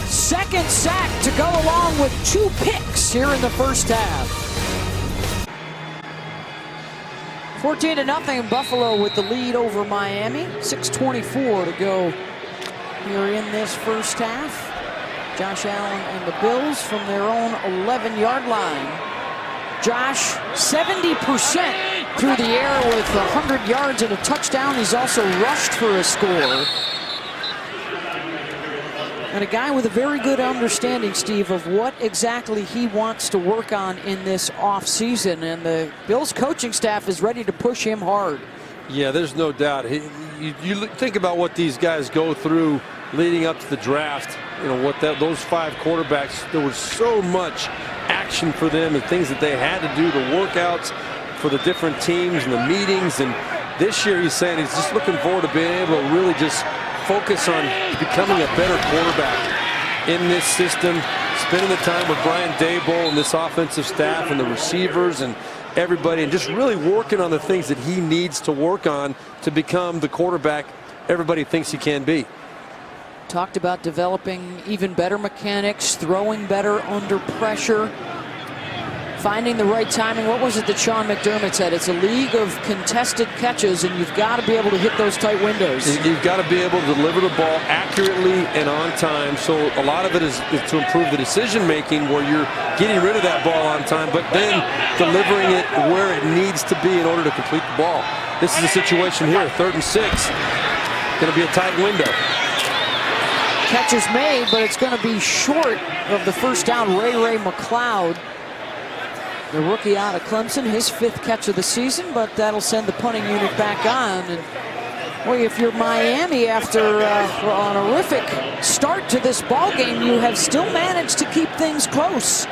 Second sack to go along with 2 picks here in the first half. 14-0 Buffalo with the lead over Miami. 6:24 to go here in this first half. Josh Allen and the Bills from their own 11-yard line. Josh, 70% through the air with 100 yards and a touchdown. He's also rushed for a score. And a guy with a very good understanding, Steve, of what exactly he wants to work on in this offseason. And the Bills coaching staff is ready to push him hard. Yeah, there's no doubt. You think about what these guys go through leading up to the draft. You know, those 5 quarterbacks, there was so much action for them and things that they had to do, the workouts for the different teams and the meetings. And this year he's saying he's just looking forward to being able to really just focus on becoming a better quarterback in this system, spending the time with Brian Daboll and this offensive staff and the receivers and everybody, and just really working on the things that he needs to work on to become the quarterback everybody thinks he can be. Talked about developing even better mechanics, throwing better under pressure, finding the right timing. What was it that Sean McDermott said? It's a league of contested catches, and you've got to be able to hit those tight windows. You've got to be able to deliver the ball accurately and on time. So a lot of it is to improve the decision making, where you're getting rid of that ball on time, but then delivering it where it needs to be in order to complete the ball. This is the situation here, 3rd and 6. Going to be a tight window. Catch is made, but it's going to be short of the first down. Ray McLeod, the rookie out of Clemson, his 5th catch of the season, but that'll send the punting unit back on. And boy, if you're Miami, after a horrific start to this ball game, you have still managed to keep things close.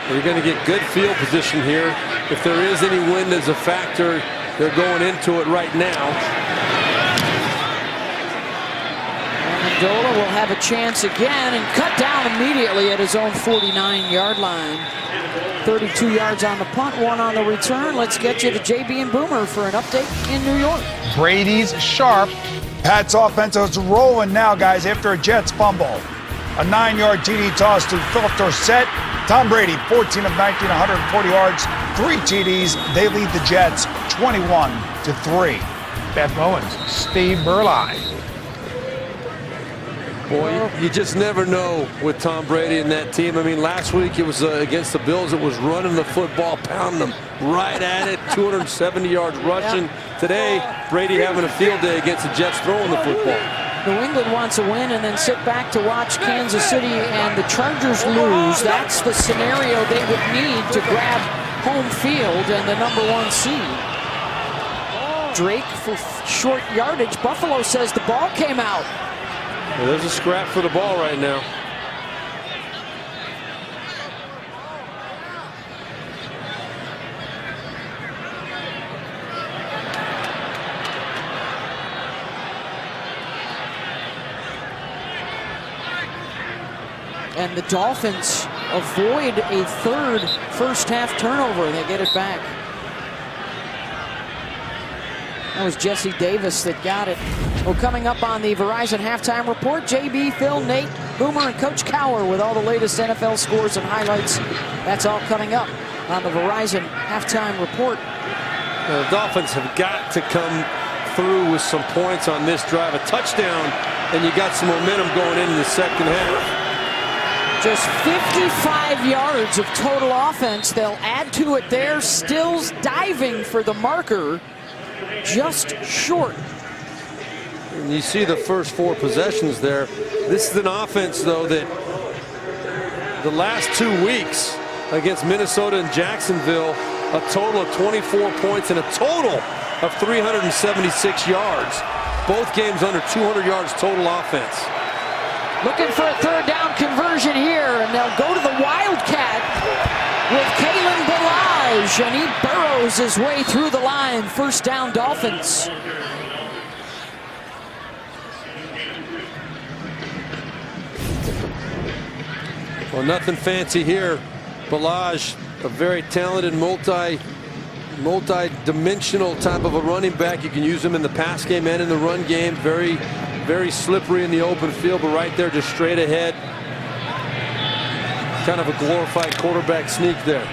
You're going to get good field position here. If there is any wind as a factor, they're going into it right now. Amendola will have a chance again and cut down immediately at his own 49-yard line. 32 yards on the punt, 1 on the return. Let's get you to JB and Boomer for an update in New York. Brady's sharp. Pat's offense is rolling now, guys, after a Jets fumble. A 9-yard TD toss to Philip Dorsett. Tom Brady, 14 of 19, 140 yards, 3 TDs. They lead the Jets 21-3. Beth Owens, Steve Burley. Boy, you just never know with Tom Brady and that team. I mean, last week it was against the Bills. It was running the football, pounding them right at it, 270 yards rushing. Today, Brady having a field day against the Jets throwing the football. New England wants a win and then sit back to watch Kansas City and the Chargers lose. That's the scenario they would need to grab home field and the #1 seed. Drake for short yardage. Buffalo says the ball came out. Well, there's a scrap for the ball right now. And the Dolphins avoid a third first-half turnover. They get it back. That was Jesse Davis that got it. Well, coming up on the Verizon Halftime Report, JB, Phil, Nate, Boomer, and Coach Cower with all the latest NFL scores and highlights. That's all coming up on the Verizon Halftime Report. The Dolphins have got to come through with some points on this drive. A touchdown, and you got some momentum going into the second half. Just 55 yards of total offense. They'll add to it there. Stills diving for the marker. Just short. And you see the first 4 possessions there. This is an offense, though, that the last 2 weeks against Minnesota and Jacksonville, a total of 24 points and a total of 376 yards. Both games under 200 yards total offense. Looking for a third down conversion here, and they'll go to the Wildcat with Kalen Ballage, and he burrows his way through the line. First down, Dolphins. Well, nothing fancy here. Ballage, a very talented multi-dimensional type of a running back. You can use him in the pass game and in the run game. Very slippery in the open field, but right there, just straight ahead. Kind of a glorified quarterback sneak there.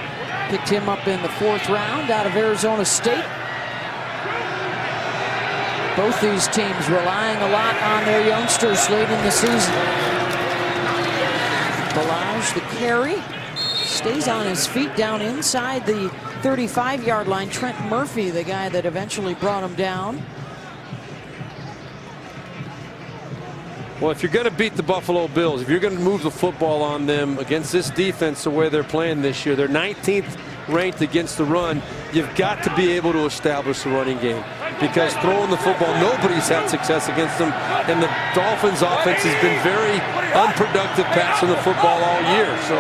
Picked him up in the 4th round out of Arizona State. Both these teams relying a lot on their youngsters late in the season. Ballage, the carry, stays on his feet down inside the 35-yard line. Trent Murphy, the guy that eventually brought him down. Well, if you're going to beat the Buffalo Bills, if you're going to move the football on them against this defense the way they're playing this year, they're 19th ranked against the run, you've got to be able to establish the running game. Because throwing the football, nobody's had success against them. And the Dolphins offense has been very unproductive passing the football all year. So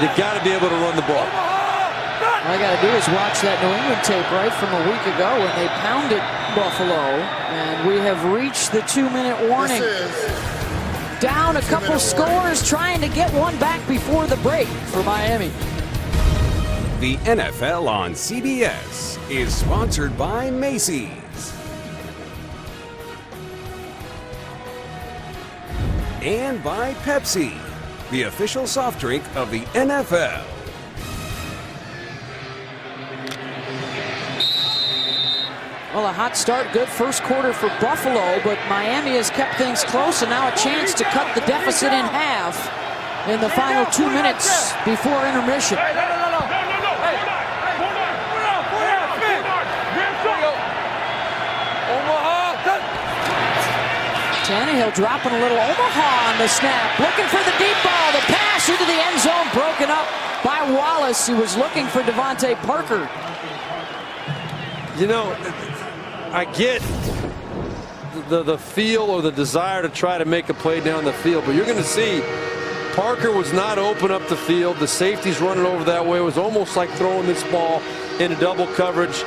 you've got to be able to run the ball. All I got to do is watch that New England tape right from a week ago when they pounded Buffalo, and we have reached the 2-minute warning. Down a couple scores, trying to get one back before the break for Miami. The NFL on CBS is sponsored by Macy's and by Pepsi, the official soft drink of the NFL. Well, a hot start, good first quarter for Buffalo, but Miami has kept things close, and now a chance to cut the deficit in half in the final 2 minutes before intermission. Tannehill dropping a little. Omaha on the snap, looking for the deep ball. The pass into the end zone, broken up by Wallace. He was looking for Devontae Parker. You know, I get the feel or the desire to try to make a play down the field, but you're going to see Parker was not open up the field. The safety's running over that way. It was almost like throwing this ball into double coverage.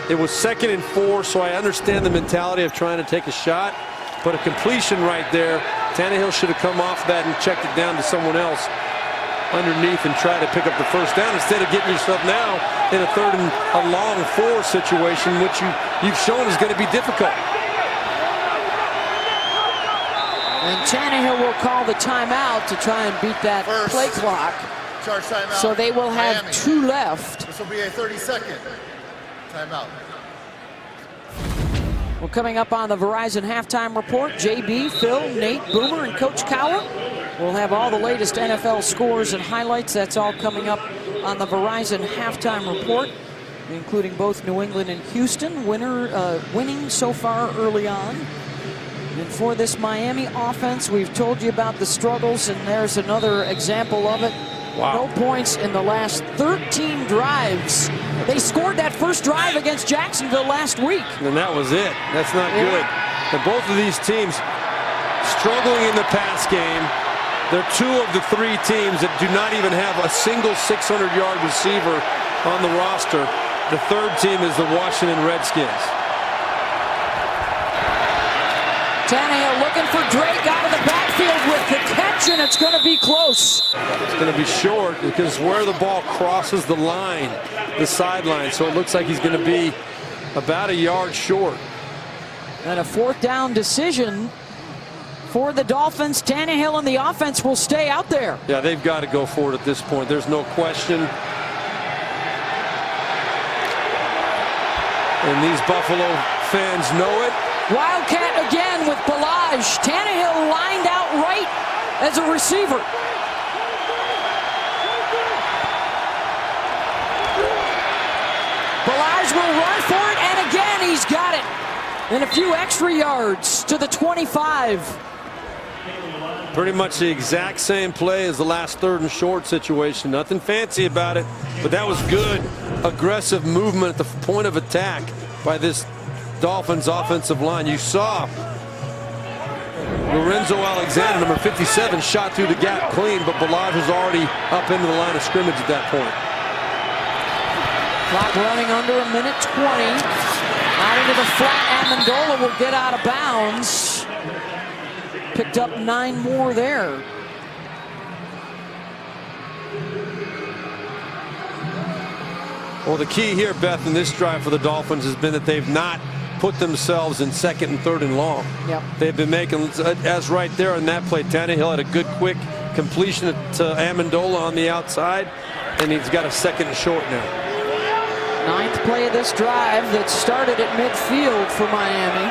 It was 2nd and 4, so I understand the mentality of trying to take a shot. But a completion right there, Tannehill should have come off that and checked it down to someone else underneath and try to pick up the first down instead of getting yourself now in a 3rd and a long 4 situation, which you've shown is going to be difficult. And Tannehill will call the timeout to try and beat that play clock. Charge timeout. So they will have Miami. 2 left. This will be a 30-second timeout. Well, coming up on the Verizon halftime report, JB, Phil, Nate, Boomer, and Coach Cowher will have all the latest NFL scores and highlights. That's all coming up on the Verizon halftime report, including both New England and Houston, winning so far early on. And for this Miami offense, we've told you about the struggles, and there's another example of it. Wow. No points in the last 13 drives. They scored that first drive against Jacksonville last week. And that was it. That's not good. And both of these teams struggling in the pass game. They're 2 of the 3 teams that do not even have a single 600-yard receiver on the roster. The 3rd team is the Washington Redskins. Tannehill looking for Drake out of the backfield with the catch, and it's going to be close. It's going to be short because where the ball crosses the line, the sideline, so it looks like he's going to be about a yard short. And a 4th down decision for the Dolphins. Tannehill and the offense will stay out there. Yeah, they've got to go for it at this point. There's no question. And these Buffalo fans know it. Wildcat again with Balaj. Tannehill lined out right as a receiver. Balaj will run for it, and again he's got it. And a few extra yards to the 25. Pretty much the exact same play as the last 3rd and short situation. Nothing fancy about it, but that was good, aggressive movement at the point of attack by this Dolphins offensive line. You saw Lorenzo Alexander, number 57, shot through the gap clean, but Balaj was already up into the line of scrimmage at that point. Clock running under a minute 20. Out into the flat. Amendola will get out of bounds. Picked up 9 more there. Well, the key here, Beth, in this drive for the Dolphins has been that they've not put themselves in 2nd and 3rd and long. Yep. They've been making, as right there in that play, Tannehill had a good quick completion to Amendola on the outside, and he's got a 2nd and short now. 9th play of this drive that started at midfield for Miami.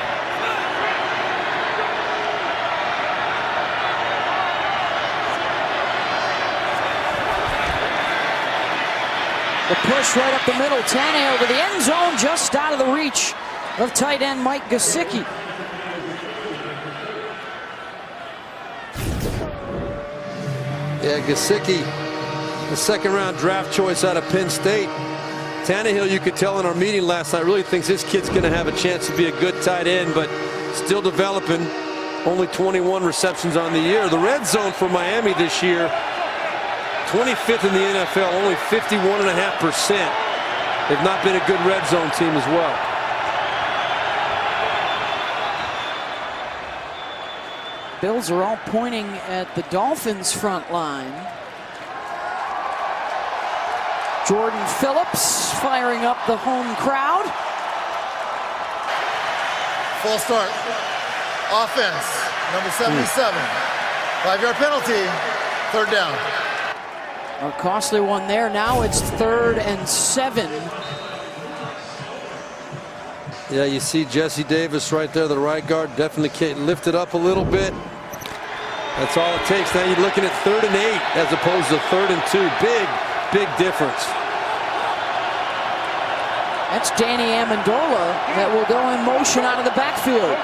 The push right up the middle. Tannehill to the end zone, just out of the reach of tight end Mike Gesicki. Yeah, Gesicki, the 2nd-round draft choice out of Penn State. Tannehill, you could tell in our meeting last night, really thinks this kid's going to have a chance to be a good tight end, but still developing. Only 21 receptions on the year. The red zone for Miami this year, 25th in the NFL, only 51.5%. They've not been a good red zone team as well. Bills are all pointing at the Dolphins front line. Jordan Phillips firing up the home crowd. Full start. Offense, number 77. 5-yard penalty, 3rd down. A costly one there. Now it's 3rd and 7. Yeah, you see Jesse Davis right there, the right guard, definitely lifted up a little bit. That's all it takes. Now you're looking at 3rd and 8 as opposed to 3rd and 2. Big difference. That's Danny Amendola that will go in motion out of the backfield.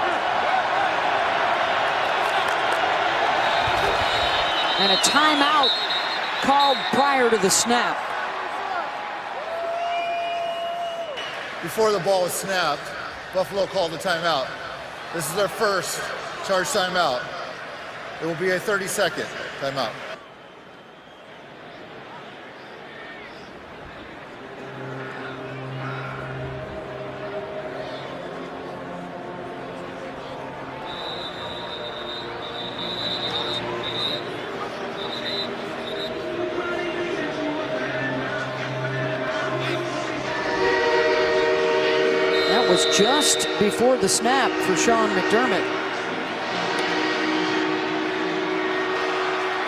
And a timeout called prior to the snap. Before the ball was snapped, Buffalo called the timeout. This is their first charge timeout. It will be a 30-second timeout. was just before the snap for Sean McDermott.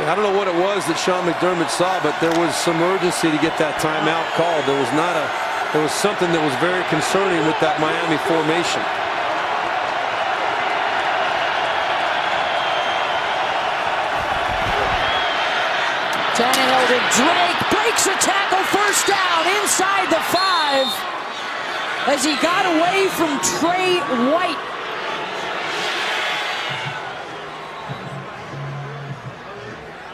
I don't know what it was that Sean McDermott saw, but there was some urgency to get that timeout called. There was something that was very concerning with that Miami formation. Tannehill to Drake, breaks a tackle, first down inside the 5 as he got away from Trey White.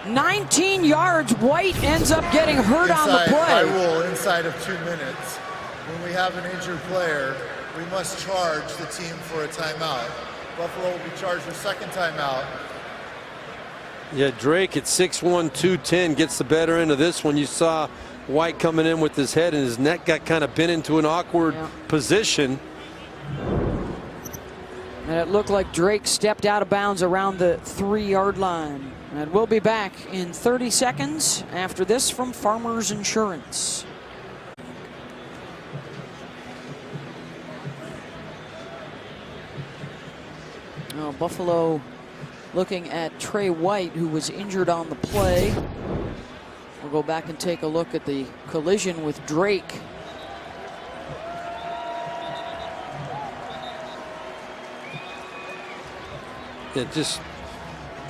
"19 yards, White ends up getting hurt on the play. By rule, inside of 2 minutes, when we have an injured player, we must charge the team for a timeout. Buffalo will be charged with second timeout. Yeah, Drake at 6'1", 210 gets the better end of this one. You saw White coming in with his head and his neck got kind of bent into an awkward position. And it looked like Drake stepped out of bounds around the 3-yard line. And we'll be back in 30 seconds after this from Farmers Insurance. Now Buffalo looking at Trey White, who was injured on the play. We'll go back and take a look at the collision with Drake. It just,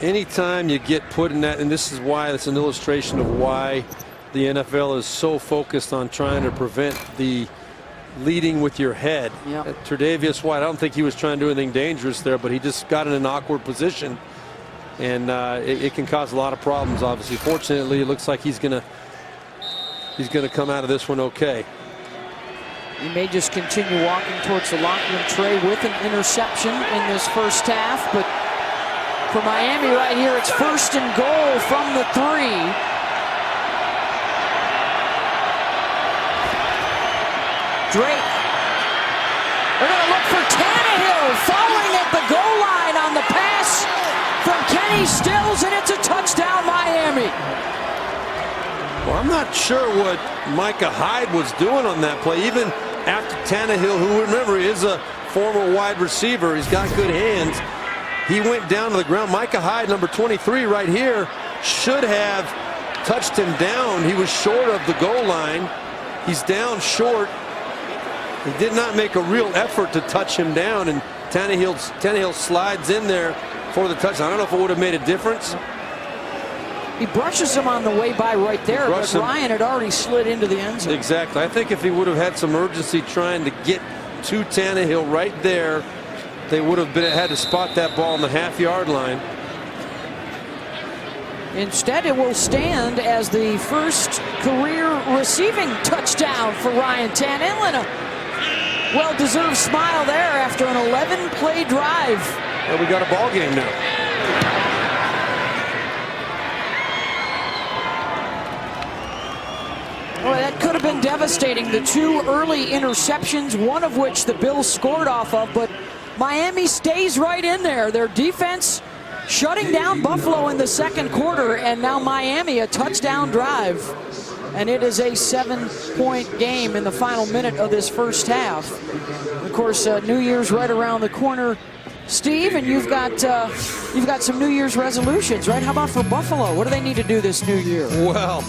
anytime you get put in that, and this is why it's an illustration of why the NFL is so focused on trying to prevent the leading with your head. Tre'Davious White, I don't think he was trying to do anything dangerous there, but he just got in an awkward position, and it can cause a lot of problems. Obviously, fortunately, it looks like he's gonna come out of this one okay. He may just continue walking towards the locker room, Trey, with an interception in this first half, but for Miami right here, it's 1st and goal from the 3. Drake. They're going to look for Tannehill, falling at the goal line on the pass from Kenny Stills, and it's a touchdown, Miami. Well, I'm not sure what Micah Hyde was doing on that play, even after Tannehill, who, remember, is a former wide receiver. He's got good hands. He went down to the ground. Micah Hyde, number 23 right here, should have touched him down. He was short of the goal line. He's down short. He did not make a real effort to touch him down, and Tannehill slides in there for the touchdown. I don't know if it would have made a difference. He brushes him on the way by right there, but Ryan had already slid into the end zone. Exactly. I think if he would have had some urgency trying to get to Tannehill right there, they would have had to spot that ball on the half-yard line. Instead, it will stand as the first career receiving touchdown for Ryan Tannehill, and a well-deserved smile there after an 11-play drive. Well, we got a ball game now. Boy, that could have been devastating. The 2 early interceptions, one of which the Bills scored off of, but Miami stays right in there. Their defense shutting down Buffalo in the second quarter, and now Miami a touchdown drive. And it is a 7-point game in the final minute of this first half. Of course, New Year's right around the corner, Steve, and you've got some New Year's resolutions, right? How about for Buffalo? What do they need to do this new year? Well,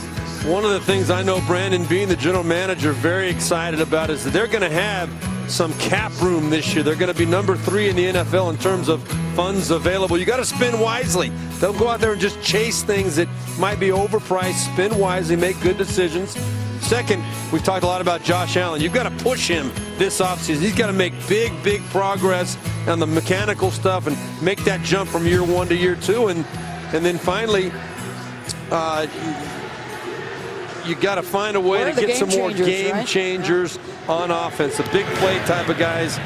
one of the things I know Brandon, being the general manager, very excited about is that they're going to have some cap room this year. They're going to be number 3 in the NFL in terms of funds available. You got to spend wisely. They'll go out there and just chase things that might be overpriced. Spend wisely, make good decisions. Second, we've talked a lot about Josh Allen. You've got to push him this offseason. He's got to make big progress on the mechanical stuff and make that jump from year 1 to year 2. And then finally, you got to find a way to get some more game changers on offense. The big play type of guys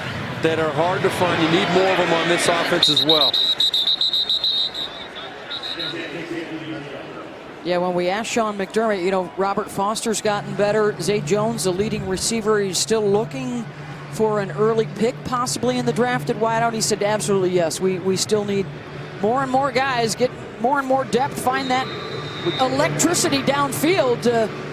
that are hard to find. You need more of them on this offense as well. Yeah, when we asked Sean McDermott, you know, Robert Foster's gotten better. Zay Jones, the leading receiver, he's still looking for an early pick, possibly in the draft at wideout. He said, absolutely, yes. We still need more and more guys, get more and more depth, find that electricity downfield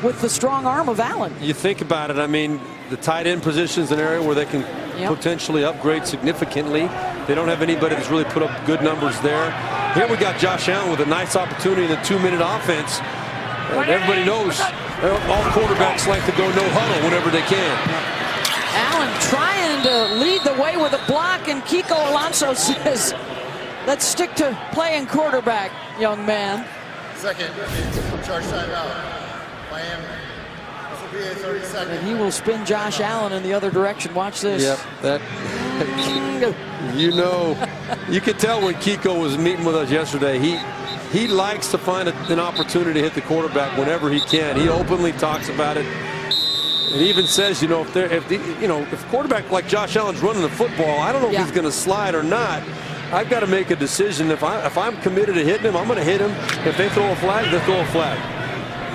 with the strong arm of Allen. You think about it, I mean, the tight end position is an area where they can potentially upgrade significantly. They don't have anybody that's really put up good numbers there. Here we got Josh Allen with a nice opportunity in the 2-minute offense. And everybody knows all quarterbacks like to go no huddle whenever they can. Allen trying to lead the way with a block, and Kiko Alonso says, let's stick to playing quarterback, young man. Second, charge timeout. Miami. This will be a 30-second. And he will spin Josh Allen in the other direction. Watch this. Yep, that. You know, you could tell when Kiko was meeting with us yesterday, he likes to find an opportunity to hit the quarterback whenever he can. He openly talks about it. And even says, you know, if quarterback like Josh Allen's running the football, I don't know if he's going to slide or not. I've got to make a decision. If I'm committed to hitting him, I'm going to hit him. If they throw a flag, they throw a flag.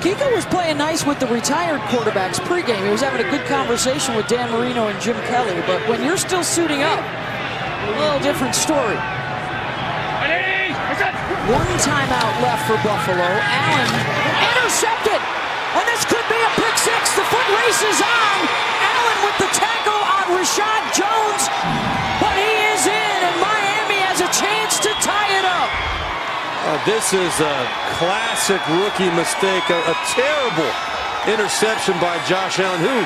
Kiko was playing nice with the retired quarterbacks pregame. He was having a good conversation with Dan Marino and Jim Kelly. But when you're still suiting up, a little different story. One timeout left for Buffalo. Allen intercepted. And this could be a pick six. The foot race is on. Allen with the tackle on Rashad Jones. But he is in, and Miami has a chance to tie it up. This is a classic rookie mistake. A terrible interception by Josh Allen, who,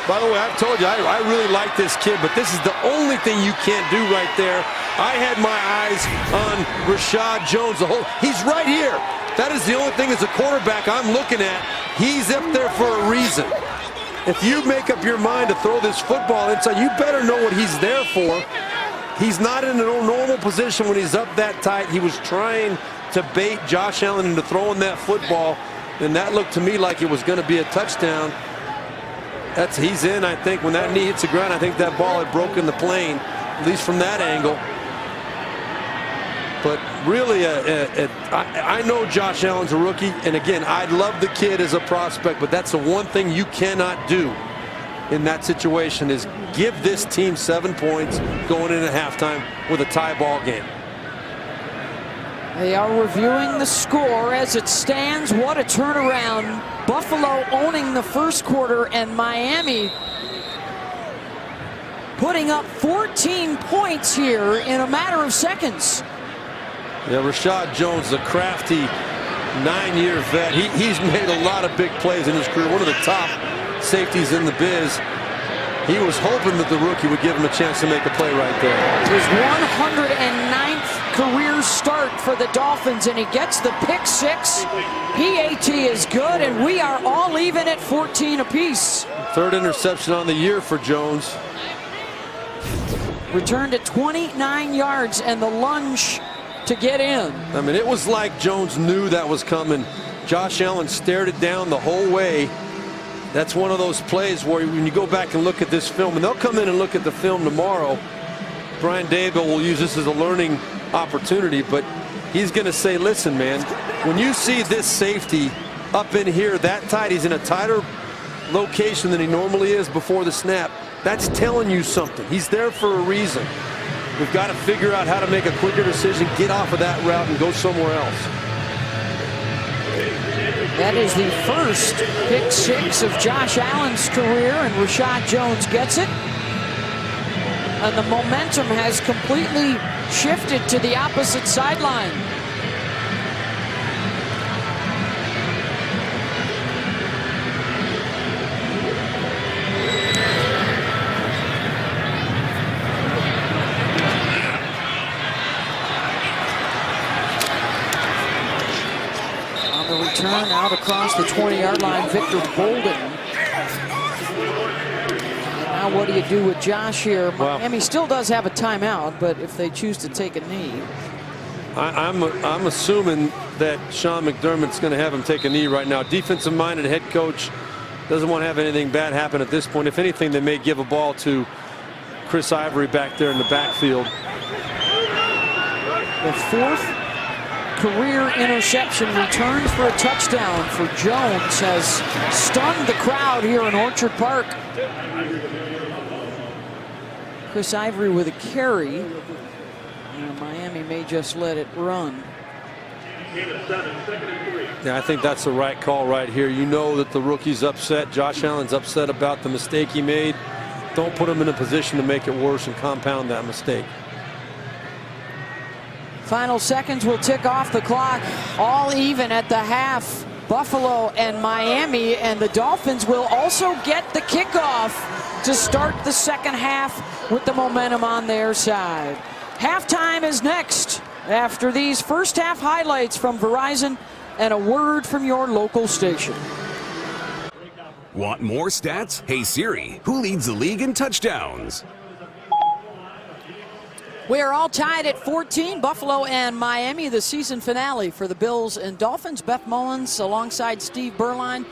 by the way, I've told you, I really like this kid, but this is the only thing you can't do right there. I had my eyes on Rashad Jones. He's right here. That is the only thing as a quarterback I'm looking at. He's up there for a reason. If you make up your mind to throw this football inside, you better know what he's there for. He's not in a normal position when he's up that tight. He was trying to bait Josh Allen into throwing that football, and that looked to me like it was going to be a touchdown. He's in, I think. When that knee hits the ground, I think that ball had broken the plane, at least from that angle. But really, I know Josh Allen's a rookie, and again, I love the kid as a prospect, but that's the one thing you cannot do in that situation is give this team 7 points going into halftime with a tie ball game. They are reviewing the score as it stands. What a turnaround. Buffalo owning the first quarter, and Miami putting up 14 points here in a matter of seconds. Yeah, Rashad Jones, the crafty 9-year vet. He's made a lot of big plays in his career. One of the top safeties in the biz. He was hoping that the rookie would give him a chance to make a play right there. His 109th career start for the Dolphins, and he gets the pick six. PAT is good, and we are all even at 14 apiece. Third interception on the year for Jones. Returned at 29 yards, and the lunge to get in. I mean, it was like Jones knew that was coming. Josh Allen stared it down the whole way. That's one of those plays where when you go back and look at this film, and they'll come in and look at the film tomorrow, Brian Daboll will use this as a learning opportunity, but he's going to say, listen, man, when you see this safety up in here that tight, he's in a tighter location than he normally is before the snap. That's telling you something. He's there for a reason. We've got to figure out how to make a quicker decision, get off of that route, and go somewhere else. That is the first pick six of Josh Allen's career, and Rashad Jones gets it. And the momentum has completely shifted to the opposite sideline. Return out across the 20-yard line, Victor Bolden. And now what do you do with Josh here? Miami still does have a timeout, but if they choose to take a knee. I'm assuming that Sean McDermott's going to have him take a knee right now. Defensive-minded head coach doesn't want to have anything bad happen at this point. If anything, they may give a ball to Chris Ivory back there in the backfield. The fourth career interception returns for a touchdown for Jones has stunned the crowd here in Orchard Park. Chris Ivory with a carry, and Miami may just let it run. Yeah, I think that's the right call right here. You know that the rookie's upset. Josh Allen's upset about the mistake he made. Don't put them in a position to make it worse and compound that mistake. Final seconds will tick off the clock. All even at the half. Buffalo and Miami, and the Dolphins will also get the kickoff to start the second half with the momentum on their side. Halftime is next after these first half highlights from Verizon and a word from your local station. Want more stats? Hey Siri, who leads the league in touchdowns? We are all tied at 14. Buffalo and Miami, the season finale for the Bills and Dolphins. Beth Mullins alongside Steve Berline.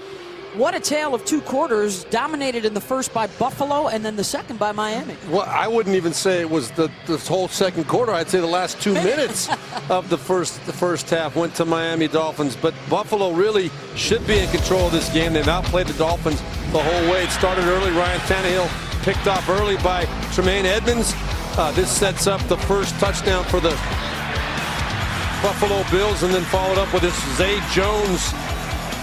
What a tale of two quarters, dominated in the first by Buffalo and then the second by Miami. Well, I wouldn't even say it was the whole second quarter. I'd say the last 2 minutes of the first half went to Miami Dolphins. But Buffalo really should be in control of this game. They've outplayed the Dolphins the whole way. It started early. Ryan Tannehill picked off early by Tremaine Edmonds. This sets up the first touchdown for the Buffalo Bills, and then followed up with this Zay Jones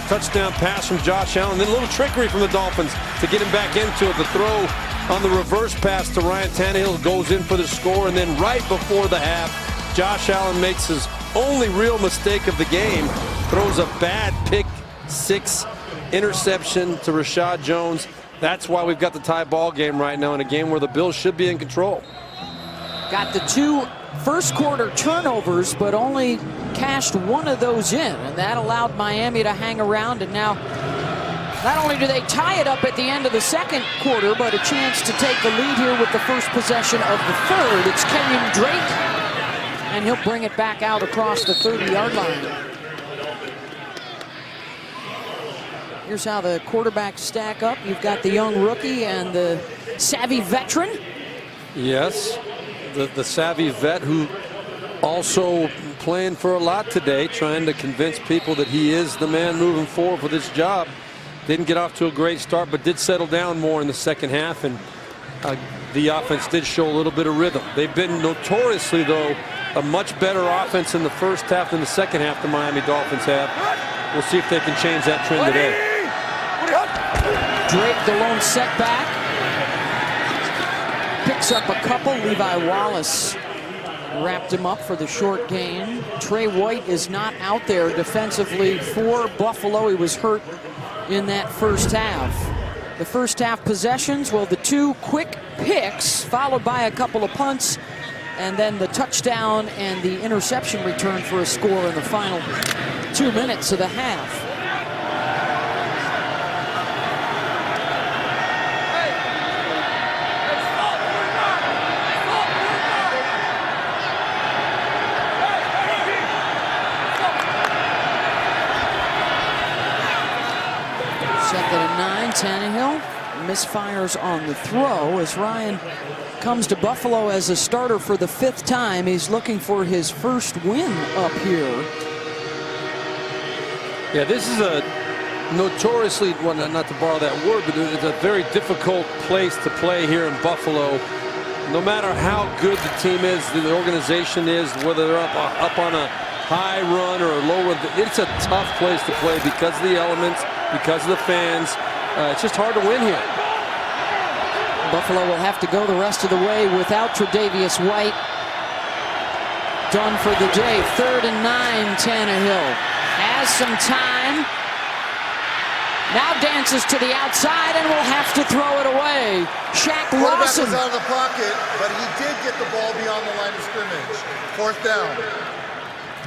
touchdown pass from Josh Allen. Then a little trickery from the Dolphins to get him back into it. The throw on the reverse pass to Ryan Tannehill goes in for the score, and then right before the half, Josh Allen makes his only real mistake of the game, throws a bad pick six interception to Rashad Jones. That's why we've got the tie ball game right now in a game where the Bills should be in control. Got the two first quarter turnovers, but only cashed one of those in, and that allowed Miami to hang around. And now not only do they tie it up at the end of the second quarter, but a chance to take the lead here with the first possession of the third. It's Kenyon Drake, and he'll bring it back out across the 30-yard line. Here's how the quarterbacks stack up. You've got the young rookie and the savvy veteran. Yes, the savvy vet who also playing for a lot today, trying to convince people that he is the man moving forward for this job. Didn't get off to a great start, but did settle down more in the second half, and the offense did show a little bit of rhythm. They've been notoriously, though, a much better offense in the first half than the second half the Miami Dolphins have. We'll see if they can change that trend today. Drake, the lone setback. Picks up a couple. Levi Wallace wrapped him up for the short gain. Trey White is not out there defensively for Buffalo. He was hurt in that first half. The first half possessions, well, the two quick picks followed by a couple of punts, and then the touchdown and the interception return for a score in the final 2 minutes of the half. Second and 9, Tannehill misfires on the throw as Ryan comes to Buffalo as a starter for the 5th time. He's looking for his first win up here. Yeah, this is a notoriously, well, not to borrow that word, but it's a very difficult place to play here in Buffalo. No matter how good the team is, the organization is, whether they're up on a high run or a low run, it's a tough place to play because of the elements, because of the fans. It's just hard to win here. Buffalo will have to go the rest of the way without Tre'Davious White. Done for the day. 3rd and 9, Tannehill has some time. Now dances to the outside and will have to throw it away. Shaq Lawson. Was out of the pocket, but he did get the ball beyond the line of scrimmage. 4th down.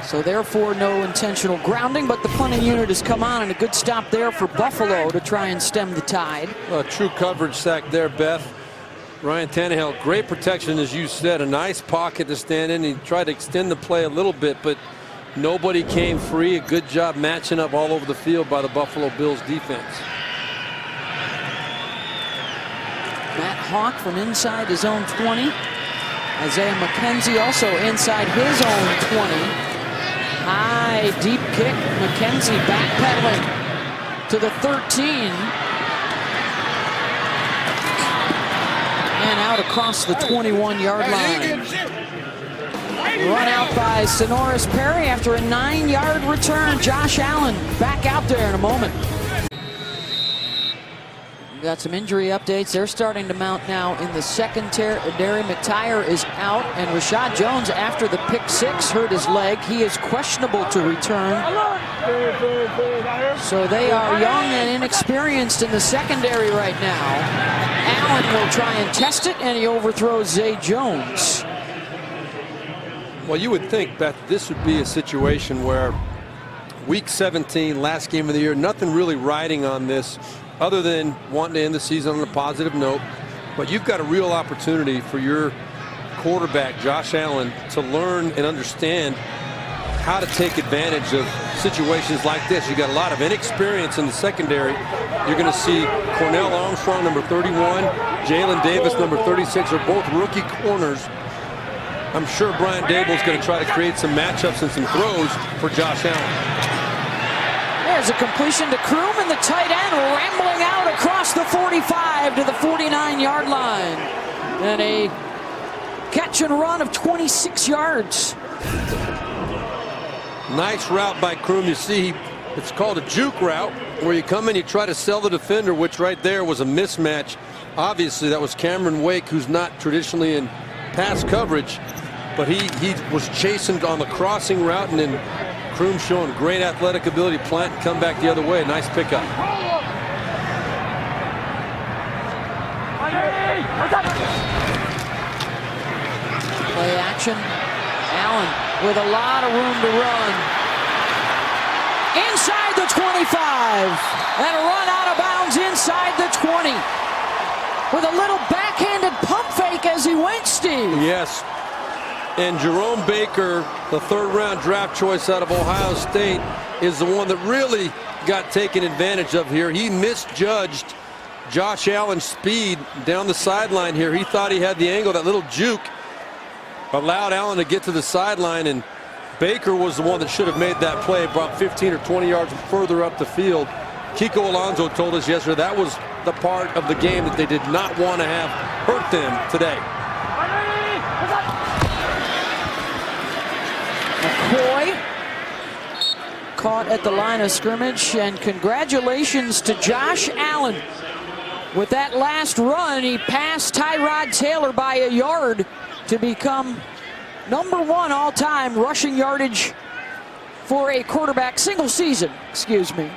So therefore, no intentional grounding, but the punting unit has come on, and a good stop there for Buffalo to try and stem the tide. A true coverage sack there, Beth. Ryan Tannehill, great protection, as you said. A nice pocket to stand in. He tried to extend the play a little bit, but nobody came free. A good job matching up all over the field by the Buffalo Bills defense. Matt Hawk from inside his own 20. Isaiah McKenzie also inside his own 20. High, deep kick. McKenzie backpedaling to the 13. And out across the 21-yard line. Run out by Sonoris Perry after a 9-yard return. Josh Allen back out there in a moment. got some injury updates. They're starting to mount now in the secondary. McTire is out, and Rashad Jones, after the pick 6, hurt his leg. He is questionable to return. So they are young and inexperienced in the secondary right now. Allen will try and test it, and he overthrows Zay Jones. Well, you would think that this would be a situation where Week 17, last game of the year, nothing really riding on this other than wanting to end the season on a positive note. But you've got a real opportunity for your quarterback, Josh Allen, to learn and understand how to take advantage of situations like this. You got a lot of inexperience in the secondary. You're going to see Cornell Armstrong, number 31, Jalen Davis, number 36, are both rookie corners. I'm sure Brian Dable's going to try to create some matchups and some throws for Josh Allen. There's a completion to Kroom, and the tight end rambling out across the 45 to the 49-yard line. And a catch and run of 26 yards. Nice route by Kroom. You see, it's called a juke route, where you come in, you try to sell the defender, which right there was a mismatch. Obviously, that was Cameron Wake, who's not traditionally in pass coverage, but he was chasing on the crossing route, and then Kroom showing great athletic ability, plant and come back the other way. Nice pickup. Play action. Allen with a lot of room to run. Inside the 25. And a run out of bounds inside the 20. With a little backhanded pump fake as he went, Steve. Yes. And Jerome Baker, the third-round draft choice out of Ohio State, is the one that really got taken advantage of here. He misjudged Josh Allen's speed down the sideline here. He thought he had the angle. That little juke allowed Allen to get to the sideline, and Baker was the one that should have made that play, brought 15 or 20 yards further up the field. Kiko Alonso told us yesterday that was the part of the game that they did not want to have hurt them today. McCoy caught at the line of scrimmage, and congratulations to Josh Allen. With that last run, he passed Tyrod Taylor by a yard to become #1 all-time rushing yardage for a quarterback, single season, excuse me.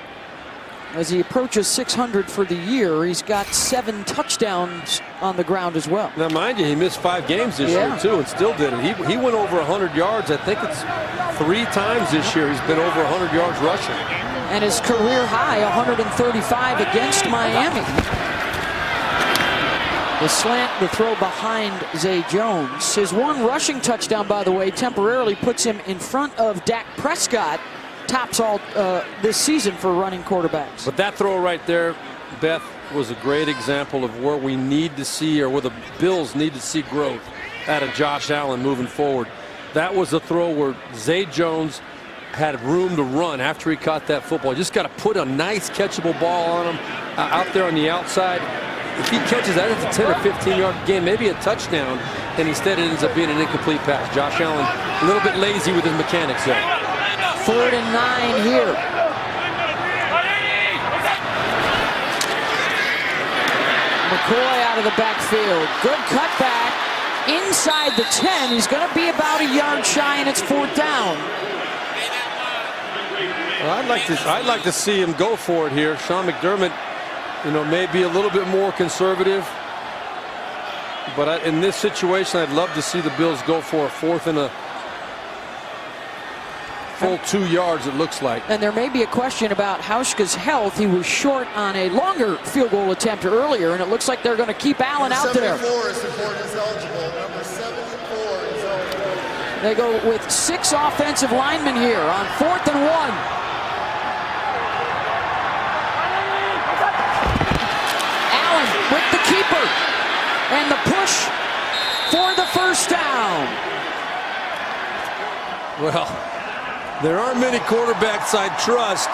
As he approaches 600 for the year, he's got 7 touchdowns on the ground as well. Now, mind you, he missed 5 games this year, too, and still did it. He went over 100 yards. I think it's 3 times this year he's been over 100 yards rushing. And his career high, 135 against Miami. The slant, the throw behind Zay Jones. His 1 rushing touchdown, by the way, temporarily puts him in front of Dak Prescott. Tops all this season for running quarterbacks. But that throw right there, Beth, was a great example of where we need to see, or where the Bills need to see growth out of Josh Allen moving forward. That was a throw where Zay Jones had room to run after he caught that football. You just got to put a nice catchable ball on him out there on the outside. If he catches that, it's a 10 or 15-yard gain, maybe a touchdown, and instead it ends up being an incomplete pass. Josh Allen a little bit lazy with his mechanics there. 3rd and 9 here. McCoy out of the backfield. Good cutback inside the 10. He's going to be about a yard shy, and it's 4th down. Well, I'd like to see him go for it here. Sean McDermott, you know, may be a little bit more conservative, but in this situation, I'd love to see the Bills go for a 4th and a full 2 yards, it looks like. And there may be a question about Hauschka's health. He was short on a longer field goal attempt earlier, and it looks like they're going to keep Allen out there. 74 is eligible. Number 74 is eligible. They go with 6 offensive linemen here on 4th and 1. Allen with the keeper, and the push for the 1st down. Well, there aren't many quarterbacks I'd trust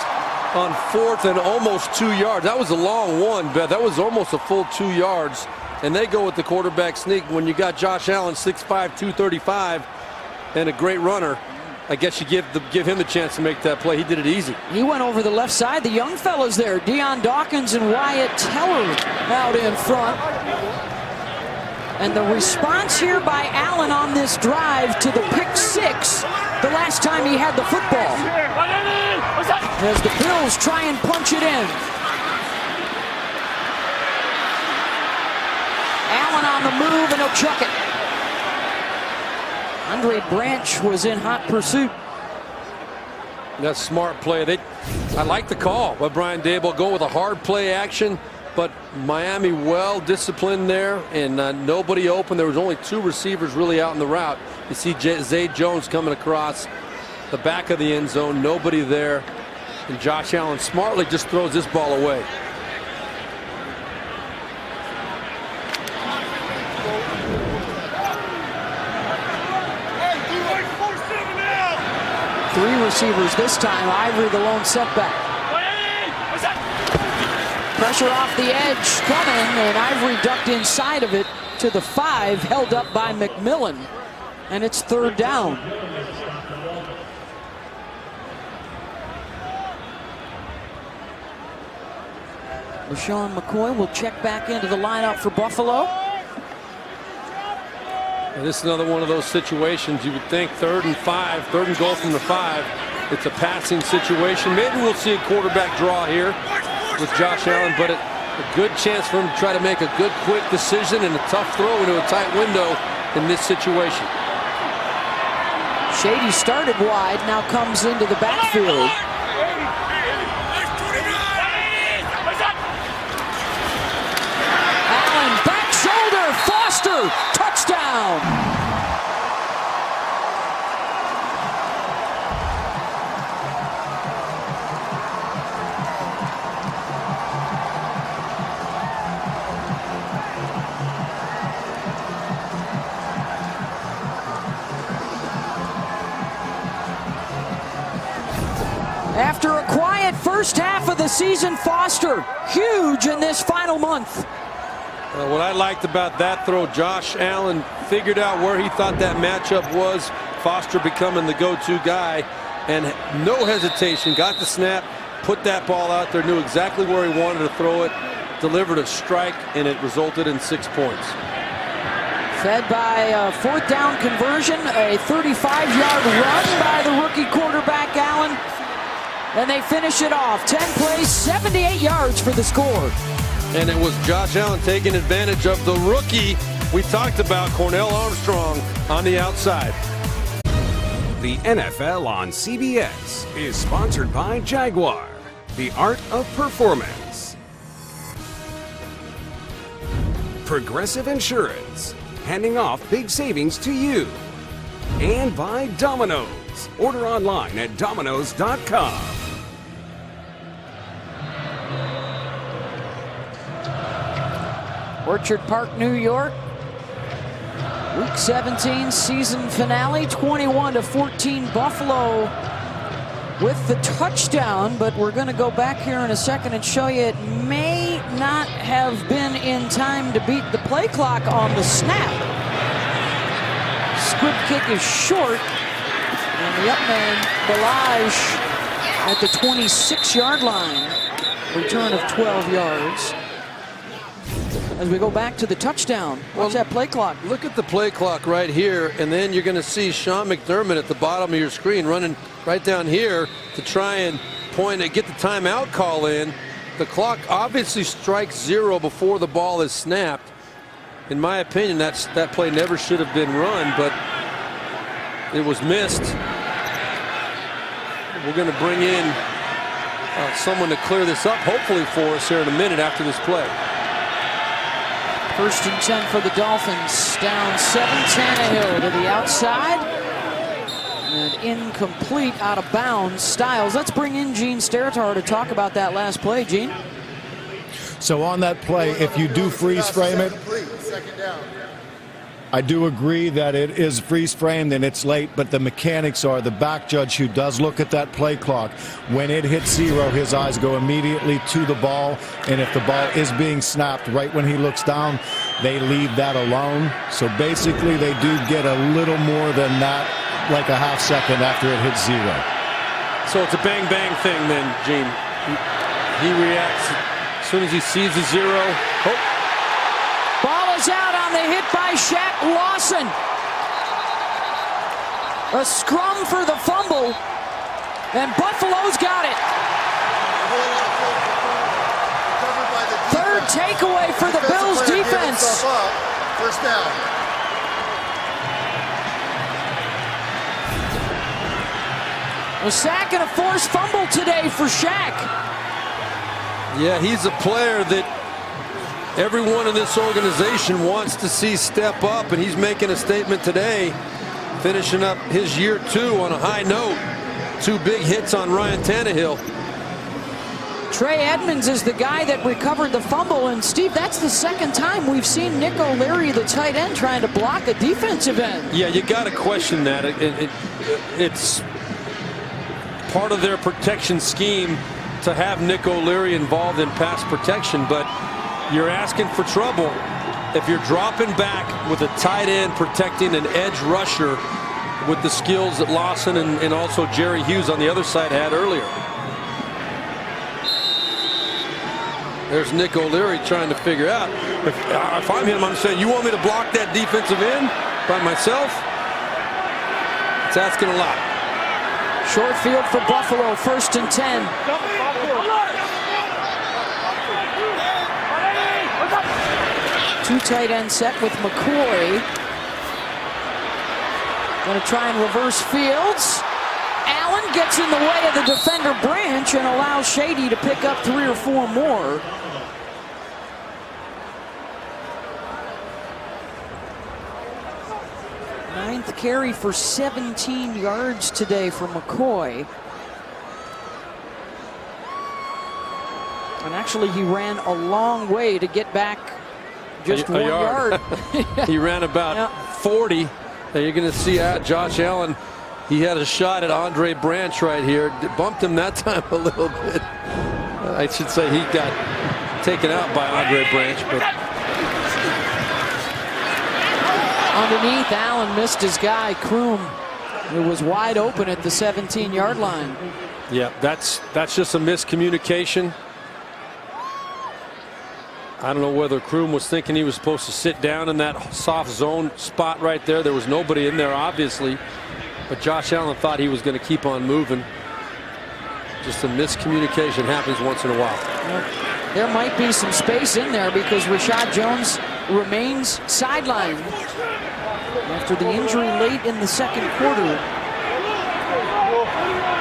on 4th and almost 2 yards. That was a long one, Beth. That was almost a full 2 yards. And they go with the quarterback sneak when you got Josh Allen, 6'5", 235, and a great runner. I guess you give him the chance to make that play. He did it easy. He went over the left side. The young fellas there, Deion Dawkins and Wyatt Teller out in front. And the response here by Allen on this drive to the pick six, the last time he had the football. As the Bills try and punch it in. Allen on the move, and he'll chuck it. Andre Branch was in hot pursuit. That's smart play. I like the call by Brian Daboll. Go with a hard play action, but Miami well disciplined there, and nobody open. There was only 2 receivers really out in the route. You see Zay Jones coming across the back of the end zone. Nobody there, and Josh Allen smartly just throws this ball away. Three receivers this time. Ivory the lone setback. Pressure off the edge coming, and Ivory ducked inside of it to the 5, held up by McMillan, and it's 3rd down. LaShawn McCoy will check back into the lineup for Buffalo. And this is another one of those situations you would think 3rd and 5, 3rd and goal from the 5. It's a passing situation. Maybe we'll see a quarterback draw here with Josh Allen, but a good chance for him to try to make a good, quick decision and a tough throw into a tight window in this situation. Shady started wide, now comes into the backfield. Allen, back shoulder, Foster, touchdown. After a quiet first half of the season, Foster, huge in this final month. What I liked about that throw, Josh Allen figured out where he thought that matchup was. Foster becoming the go-to guy, and no hesitation, got the snap, put that ball out there, knew exactly where he wanted to throw it, delivered a strike, and it resulted in 6 points. Fed by a 4th down conversion, a 35-yard run by the rookie quarterback Allen. And they finish it off. 10 plays, 78 yards for the score. And it was Josh Allen taking advantage of the rookie we talked about, Cornell Armstrong, on the outside. The NFL on CBS is sponsored by Jaguar, the art of performance. Progressive Insurance, handing off big savings to you. And by Domino's. Order online at Domino's.com. Orchard Park, New York. Week 17 season finale, 21-14 Buffalo with the touchdown, but we're going to go back here in a second and show you it may not have been in time to beat the play clock on the snap. Squib kick is short, and the up man, Balaj, at the 26-yard line. Return of 12 yards. As we go back to the touchdown, watch that play clock. Look at the play clock right here, and then you're going to see Sean McDermott at the bottom of your screen running right down here to try and point and get the timeout call in. The clock obviously strikes 0 before the ball is snapped. In my opinion, that play never should have been run, but it was missed. We're going to bring in someone to clear this up, hopefully for us here in a minute after this play. 1st and 10 for the Dolphins. Down 7, Tannehill to the outside. And incomplete, out of bounds. Styles. Let's bring in Gene Steratore to talk about that last play. Gene? So on that play, if you do freeze frame it, I do agree that it is freeze framed and it's late, but the mechanics are the back judge who does look at that play clock. When it hits 0, his eyes go immediately to the ball, and if the ball is being snapped right when he looks down, they leave that alone. So basically they do get a little more than that like a half second after it hit zero. So it's a bang-bang thing then, Gene. He reacts as soon as he sees the zero. Oh. Ball is out on the hit by Shaq Lawson. A scrum for the fumble, and Buffalo's got it. Third takeaway for the Bills defense. First down. A sack and a forced fumble today for Shaq. Yeah, he's a player that everyone in this organization wants to see step up, and he's making a statement today, finishing up his year 2 on a high note. 2 big hits on Ryan Tannehill. Trey Edmonds is the guy that recovered the fumble, and Steve, that's the second time we've seen Nick O'Leary, the tight end, trying to block a defensive end. Yeah, you got to question that. It's part of their protection scheme to have Nick O'Leary involved in pass protection, but you're asking for trouble if you're dropping back with a tight end protecting an edge rusher with the skills that Lawson and also Jerry Hughes on the other side had earlier. There's Nick O'Leary trying to figure out. If I'm him, I'm saying, you want me to block that defensive end by myself? It's asking a lot. Short field for Buffalo, 1st and 10. Two tight end set with McCoy. Going to try and reverse Fields. Allen gets in the way of the defender Branch and allows Shady to pick up 3 or 4 more. Ninth carry for 17 yards today for McCoy. And actually he ran a long way to get back just 1 yard. He ran about 40. Now you're going to see Josh Allen. He had a shot at Andre Branch right here. Bumped him that time a little bit. I should say he got taken out by Andre Branch. But underneath, Allen missed his guy, Kroom. It was wide open at the 17-yard line. Yeah, that's just a miscommunication. I don't know whether Kroom was thinking he was supposed to sit down in that soft zone spot right there. There was nobody in there, obviously. But Josh Allen thought he was going to keep on moving. Just a miscommunication happens once in a while. Well, there might be some space in there because Rashad Jones remains sidelined after the injury late in the second quarter.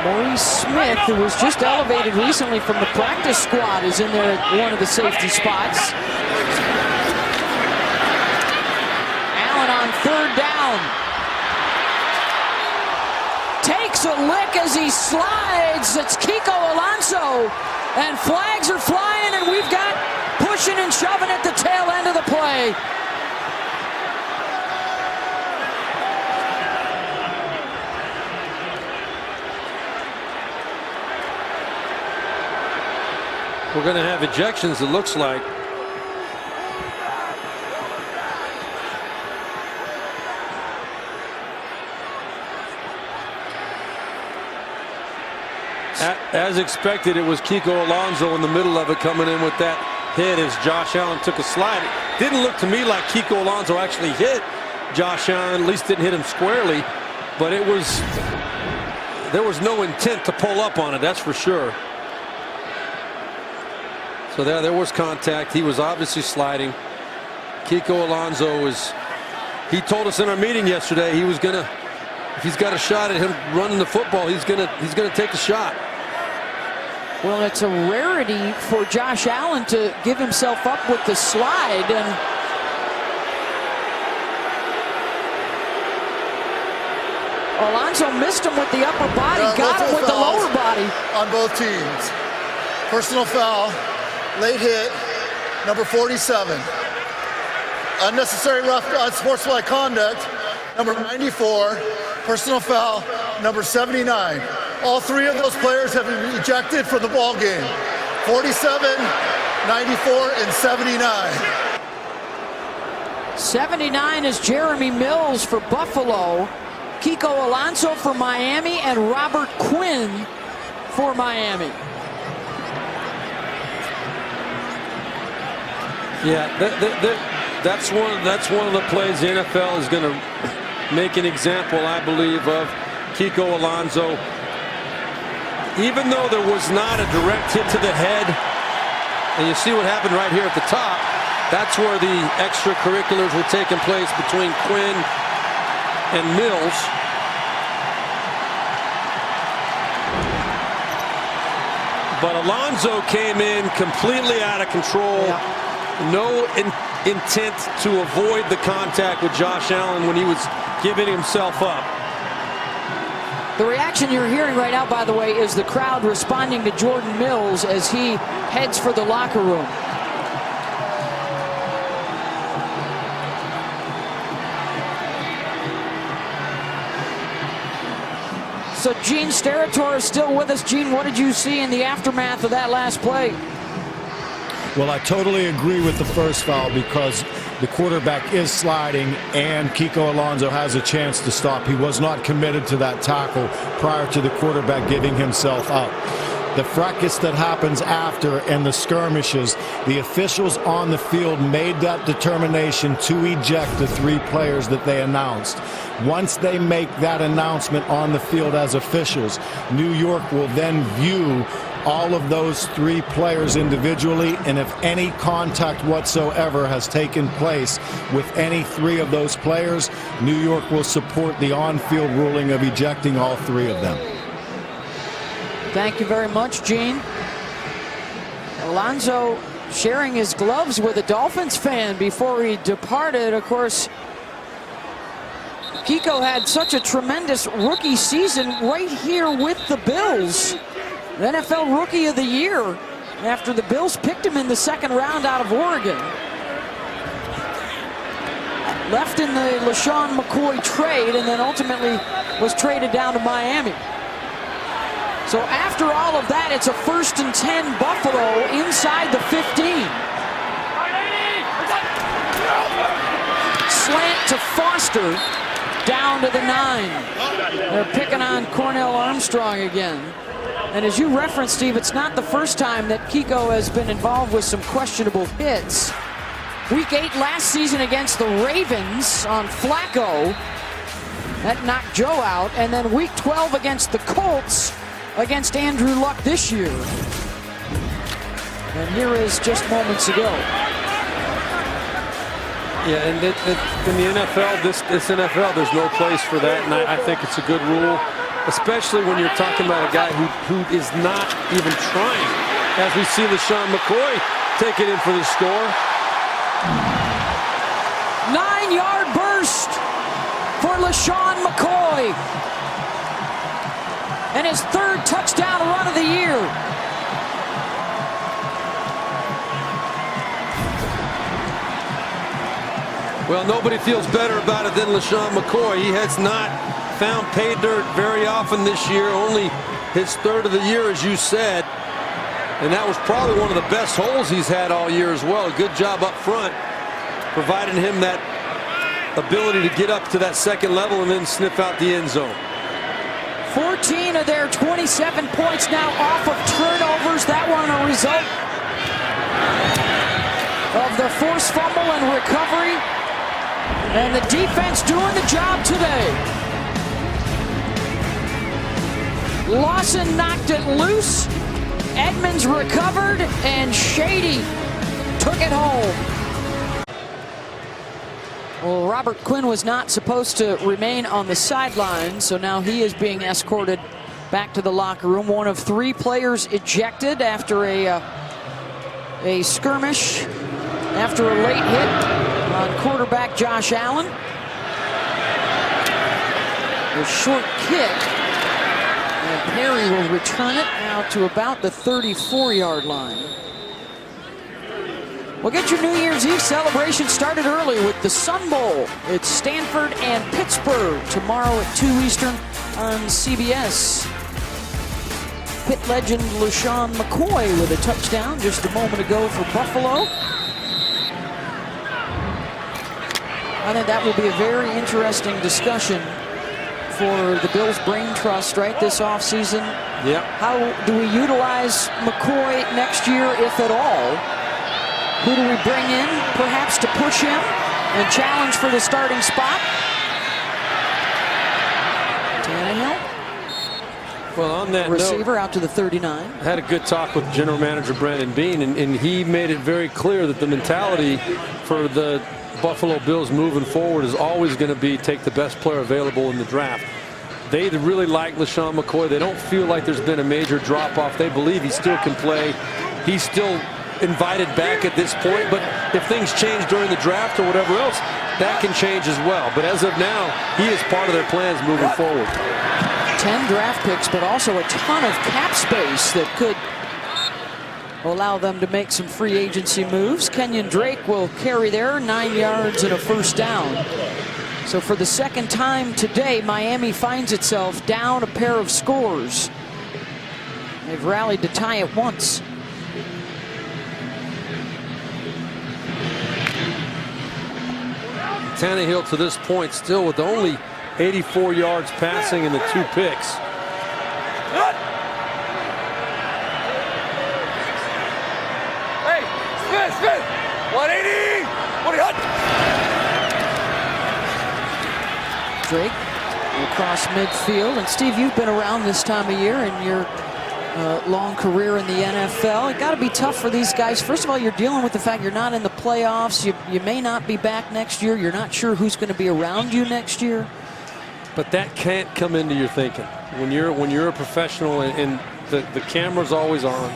Maurice Smith, who was just elevated recently from the practice squad, is in there at one of the safety spots. Allen on 3rd down. Takes a lick as he slides. It's Kiko Alonso. And flags are flying, and we've got pushing and shoving at the tail end of the play. We're going to have ejections, it looks like. As expected, it was Kiko Alonso in the middle of it coming in with that hit as Josh Allen took a slide. It didn't look to me like Kiko Alonso actually hit Josh Allen, at least didn't hit him squarely, but there was no intent to pull up on it, that's for sure. So there was contact. He was obviously sliding. Kiko Alonso he told us in our meeting yesterday he was gonna, if he's got a shot at him running the football, he's gonna take the shot. Well, it's a rarity for Josh Allen to give himself up with the slide, and Alonso missed him with the upper body, got him with the lower body. On both teams. Personal foul, late hit, number 47. Unnecessary rough unsportsmanlike conduct, number 94. Personal foul, number 79. All 3 of those players have been ejected from the ball game. 47, 94, and 79. 79 is Jeremy Mills for Buffalo. Kiko Alonso for Miami and Robert Quinn for Miami. Yeah, that's one of the plays the NFL is going to make an example, I believe, of Kiko Alonso. Even though there was not a direct hit to the head, and you see what happened right here at the top, that's where the extracurriculars were taking place between Quinn and Mills. But Alonso came in completely out of control. Yeah. No intent to avoid the contact with Josh Allen when he was giving himself up. The reaction you're hearing right now, by the way, is the crowd responding to Jordan Mills as he heads for the locker room. So Gene Steratore is still with us. Gene, what did you see in the aftermath of that last play? Well, I totally agree with the first foul because the quarterback is sliding and Kiko Alonso has a chance to stop. He was not committed to that tackle prior to the quarterback giving himself up. The fracas that happens after and the skirmishes, the officials on the field made that determination to eject the 3 players that they announced. Once they make that announcement on the field as officials, New York will then view all of those 3 players individually, and if any contact whatsoever has taken place with any 3 of those players, New York will support the on-field ruling of ejecting all 3 of them. Thank you very much, Gene. Alonso sharing his gloves with a Dolphins fan before he departed. Of course, Kiko had such a tremendous rookie season right here with the Bills. NFL Rookie of the Year after the Bills picked him in the 2nd round out of Oregon. Left in the LaShawn McCoy trade and then ultimately was traded down to Miami. So after all of that, it's a 1st and 10 Buffalo inside the 15. Slant to Foster down to the 9. They're picking on Cornell Armstrong again. And as you referenced, Steve, it's not the first time that Kiko has been involved with some questionable hits. Week 8 last season against the Ravens on Flacco. That knocked Joe out. And then week 12 against the Colts against Andrew Luck this year. And here is just moments ago. Yeah, and in the NFL, this NFL, there's no place for that. And I think it's a good rule, especially when you're talking about a guy who is not even trying. As we see LaShawn McCoy take it in for the score. 9-yard burst for LaShawn McCoy. And his 3rd touchdown run of the year. Well, nobody feels better about it than LaShawn McCoy. He has not found pay dirt very often this year. Only his 3rd of the year, as you said. And that was probably one of the best holes he's had all year as well. A good job up front, providing him that ability to get up to that 2nd level and then sniff out the end zone. 14 of their 27 points now off of turnovers. That one a result of the forced fumble and recovery. And the defense doing the job today. Lawson knocked it loose. Edmonds recovered, and Shady took it home. Well, Robert Quinn was not supposed to remain on the sideline, so now he is being escorted back to the locker room. One of 3 players ejected after a skirmish, after a late hit on quarterback Josh Allen. A short kick. And Perry will return it out to about the 34-yard line. We'll get your New Year's Eve celebration started early with the Sun Bowl. It's Stanford and Pittsburgh tomorrow at 2 Eastern on CBS. Pitt legend LaShawn McCoy with a touchdown just a moment ago for Buffalo. I think that will be a very interesting discussion for the Bills Brain Trust, right, this offseason. Yeah. How do we utilize McCoy next year, if at all? Who do we bring in, perhaps, to push him and challenge for the starting spot? Tannehill. Well, on that receiver note, out to the 39. I had a good talk with General Manager Brandon Beane, and he made it very clear that the mentality for the Buffalo Bills moving forward is always going to be take the best player available in the draft. They really like LeSean McCoy. They don't feel like there's been a major drop-off. They believe he still can play. He's still invited back at this point, but if things change during the draft or whatever else, that can change as well. But as of now, he is part of their plans moving forward. 10 draft picks, but also a ton of cap space that could allow them to make some free agency moves. Kenyon Drake will carry there, 9 yards and a first down. So for the second time today, Miami finds itself down a pair of scores. They've rallied to tie it once. Tannehill to this point still with only 84 yards passing and the 2 picks. Hey, Smith, 180, 100. Drake across midfield. And Steve, you've been around this time of year in your long career in the NFL. It got to be tough for these guys. First of all, you're dealing with the fact you're not in the playoffs. You may not be back next year. You're not sure who's going to be around you next year. But that can't come into your thinking when you're a professional and the camera's always on,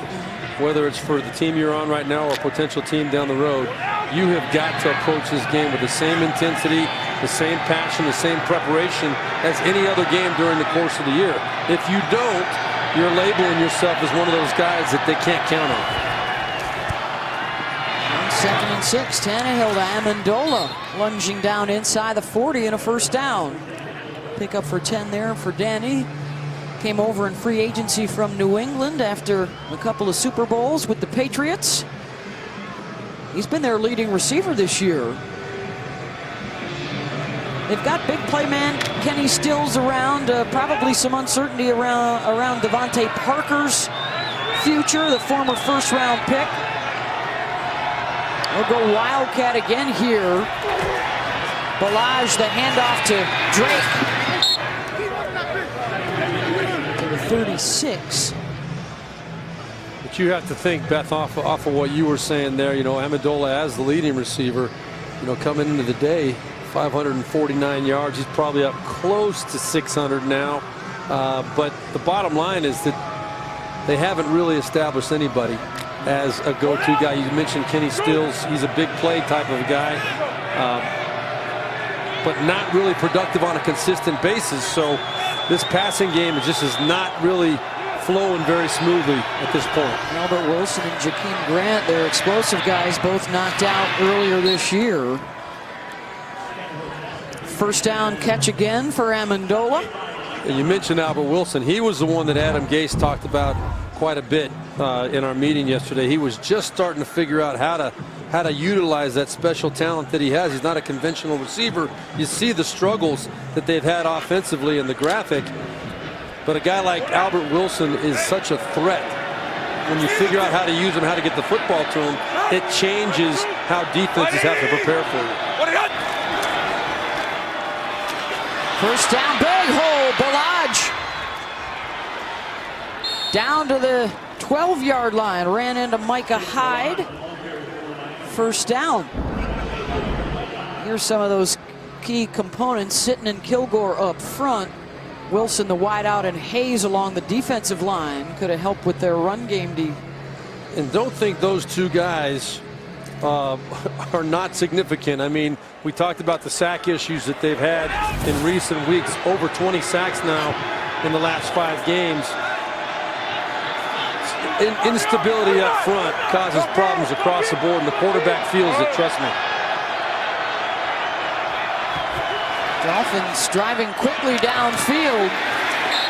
whether it's for the team you're on right now or a potential team down the road. You have got to approach this game with the same intensity, the same passion, the same preparation as any other game during the course of the year. If you don't, you're labeling yourself as one of those guys that they can't count on. 2nd and 6. Tannehill to Amendola, lunging down inside the 40 and a first down. Pick up for 10 there for Danny. Came over in free agency from New England after a couple of Super Bowls with the Patriots. He's been their leading receiver this year. They've got big play man Kenny Stills around. Probably some uncertainty around Devontae Parker's future, the former first-round pick. They'll go Wildcat again here. Balaj, the handoff to Drake. To the 36. But you have to think, Beth, off of what you were saying there, Amendola as the leading receiver, coming into the day, 549 yards. He's probably up close to 600 now. But the bottom line is that they haven't really established anybody as a go-to guy. You mentioned Kenny Stills. He's a big play type of a guy, but not really productive on a consistent basis. So this passing game is not really flowing very smoothly at this point. Albert Wilson and Jakeem Grant, they're explosive guys, both knocked out earlier this year. First down catch again for Amendola. And you mentioned Albert Wilson. He was the one that Adam Gase talked about quite a bit in our meeting yesterday. He was just starting to figure out how to utilize that special talent that he has. He's not a conventional receiver. You see the struggles that they've had offensively in the graphic. But a guy like Albert Wilson is such a threat. When you figure out how to use him, how to get the football to him, it changes how defenses have to prepare for you. First down, big hole, Balaj. Down to the 12-yard line, ran into Micah Hyde. First down. Here's some of those key components. Sitton and Kilgore up front. Wilson, the wideout, and Hayes along the defensive line could have helped with their run game. And don't think those two guys are not significant. I mean, we talked about the sack issues that they've had in recent weeks. Over 20 sacks now in the last 5 games. Instability up front causes problems across the board, and the quarterback feels it, trust me. Dolphins driving quickly downfield.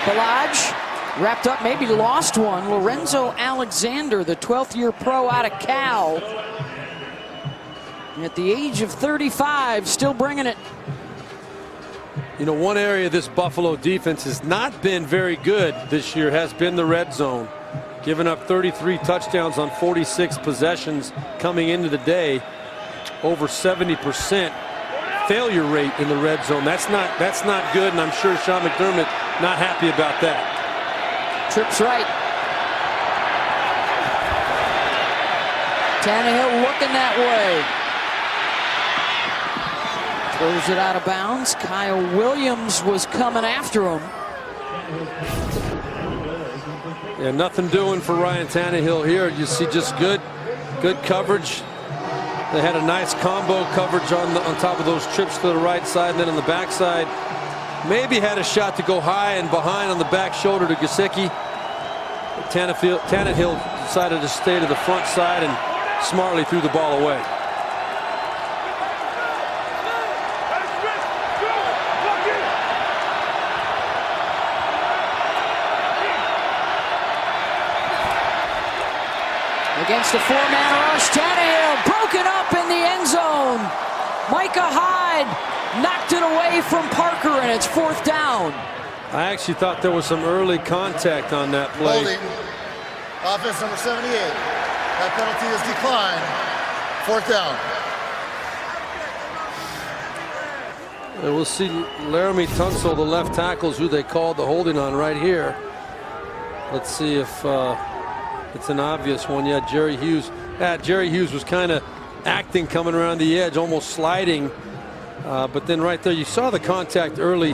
Balaj wrapped up, maybe lost one. Lorenzo Alexander, the 12th-year pro out of Cal. At the age of 35, still bringing it. You know, one area this Buffalo defense has not been very good this year has been the red zone. Giving up 33 touchdowns on 46 possessions coming into the day. Over 70% failure rate in the red zone. That's not good, and I'm sure Sean McDermott not happy about that. Trips right. Tannehill looking that way. Throws it out of bounds. Kyle Williams was coming after him. Yeah, nothing doing for Ryan Tannehill here. You see just good coverage. They had a nice combo coverage on top of those trips to the right side, and then on the back side, maybe had a shot to go high and behind on the back shoulder to Gesicki. Tannehill decided to stay to the front side and smartly threw the ball away. Against a four-man rush, Tannehill broken up in the end zone. Micah Hyde knocked it away from Parker, and it's 4th down. I actually thought there was some early contact on that play. Holding. Offense number 78. That penalty is declined. 4th down. We'll see Laramie Tunsil, the left tackle, is who they called the holding on right here. Let's see if it's an obvious one. Yeah, Jerry Hughes. Jerry Hughes was kind of acting, coming around the edge, almost sliding. But then right there, you saw the contact early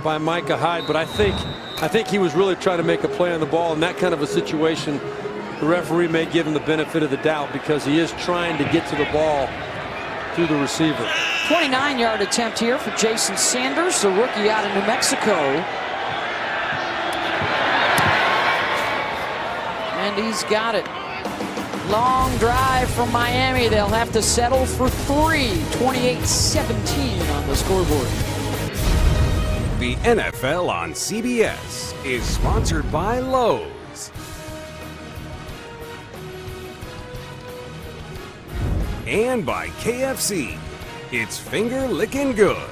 by Micah Hyde. But I think he was really trying to make a play on the ball. In that kind of a situation, the referee may give him the benefit of the doubt because he is trying to get to the ball through the receiver. 29-yard attempt here for Jason Sanders, the rookie out of New Mexico. And he's got it. Long drive from Miami. They'll have to settle for 3. 28-17 on the scoreboard. The NFL on CBS is sponsored by Lowe's. And by KFC. It's finger licking good.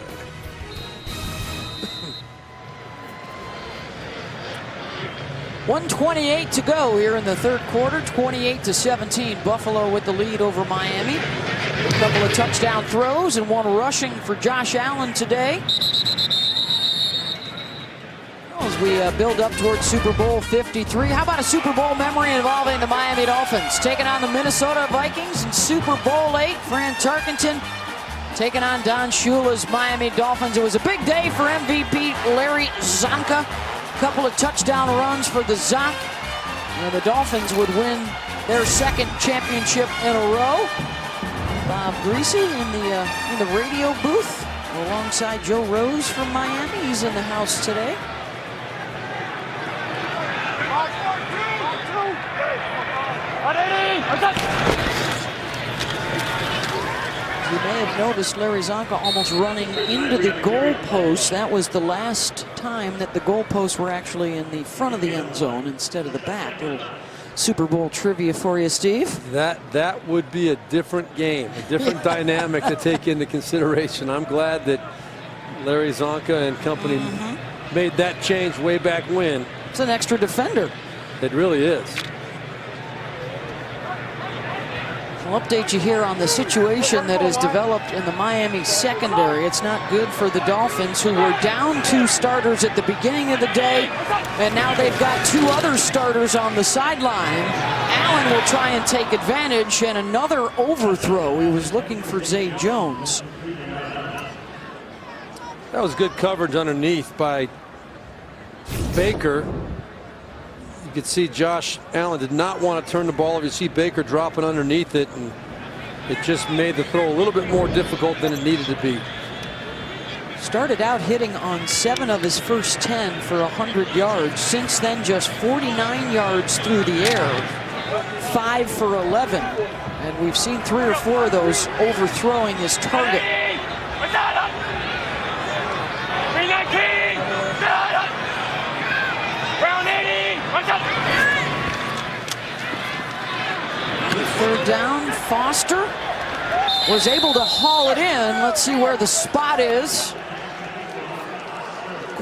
1:28 to go here in the third quarter. 28-17. Buffalo with the lead over Miami. A couple of touchdown throws and one rushing for Josh Allen today. As we build up towards Super Bowl 53. How about a Super Bowl memory involving the Miami Dolphins? Taking on the Minnesota Vikings in Super Bowl 8. Fran Tarkenton taking on Don Shula's Miami Dolphins. It was a big day for MVP Larry Zonka. Couple of touchdown runs for the Zonk. And the Dolphins would win their second championship in a row. Bob Greasy in the radio booth alongside Joe Rose from Miami. He's in the house today. You may have noticed Larry Zonka almost running into the goalpost. That was the last time that the goalposts were actually in the front of the end zone instead of the back. Little Super Bowl trivia for you, Steve. That would be a different game, a different dynamic to take into consideration. I'm glad that Larry Zonka and company made that change way back when. It's an extra defender. It really is. I'll update you here on the situation that has developed in the Miami secondary. It's not good for the Dolphins, who were down 2 starters at the beginning of the day, and now they've got 2 other starters on the sideline. Allen will try and take advantage, and another overthrow. He was looking for Zay Jones. That was good coverage underneath by Baker. You could see Josh Allen did not want to turn the ball over. You see Baker dropping underneath it, and it just made the throw a little bit more difficult than it needed to be. Started out hitting on 7 of his first 10 for 100 yards. Since then, just 49 yards through the air, 5 for 11. And we've seen 3 or 4 of those overthrowing his target. Third down, Foster was able to haul it in. Let's see where the spot is.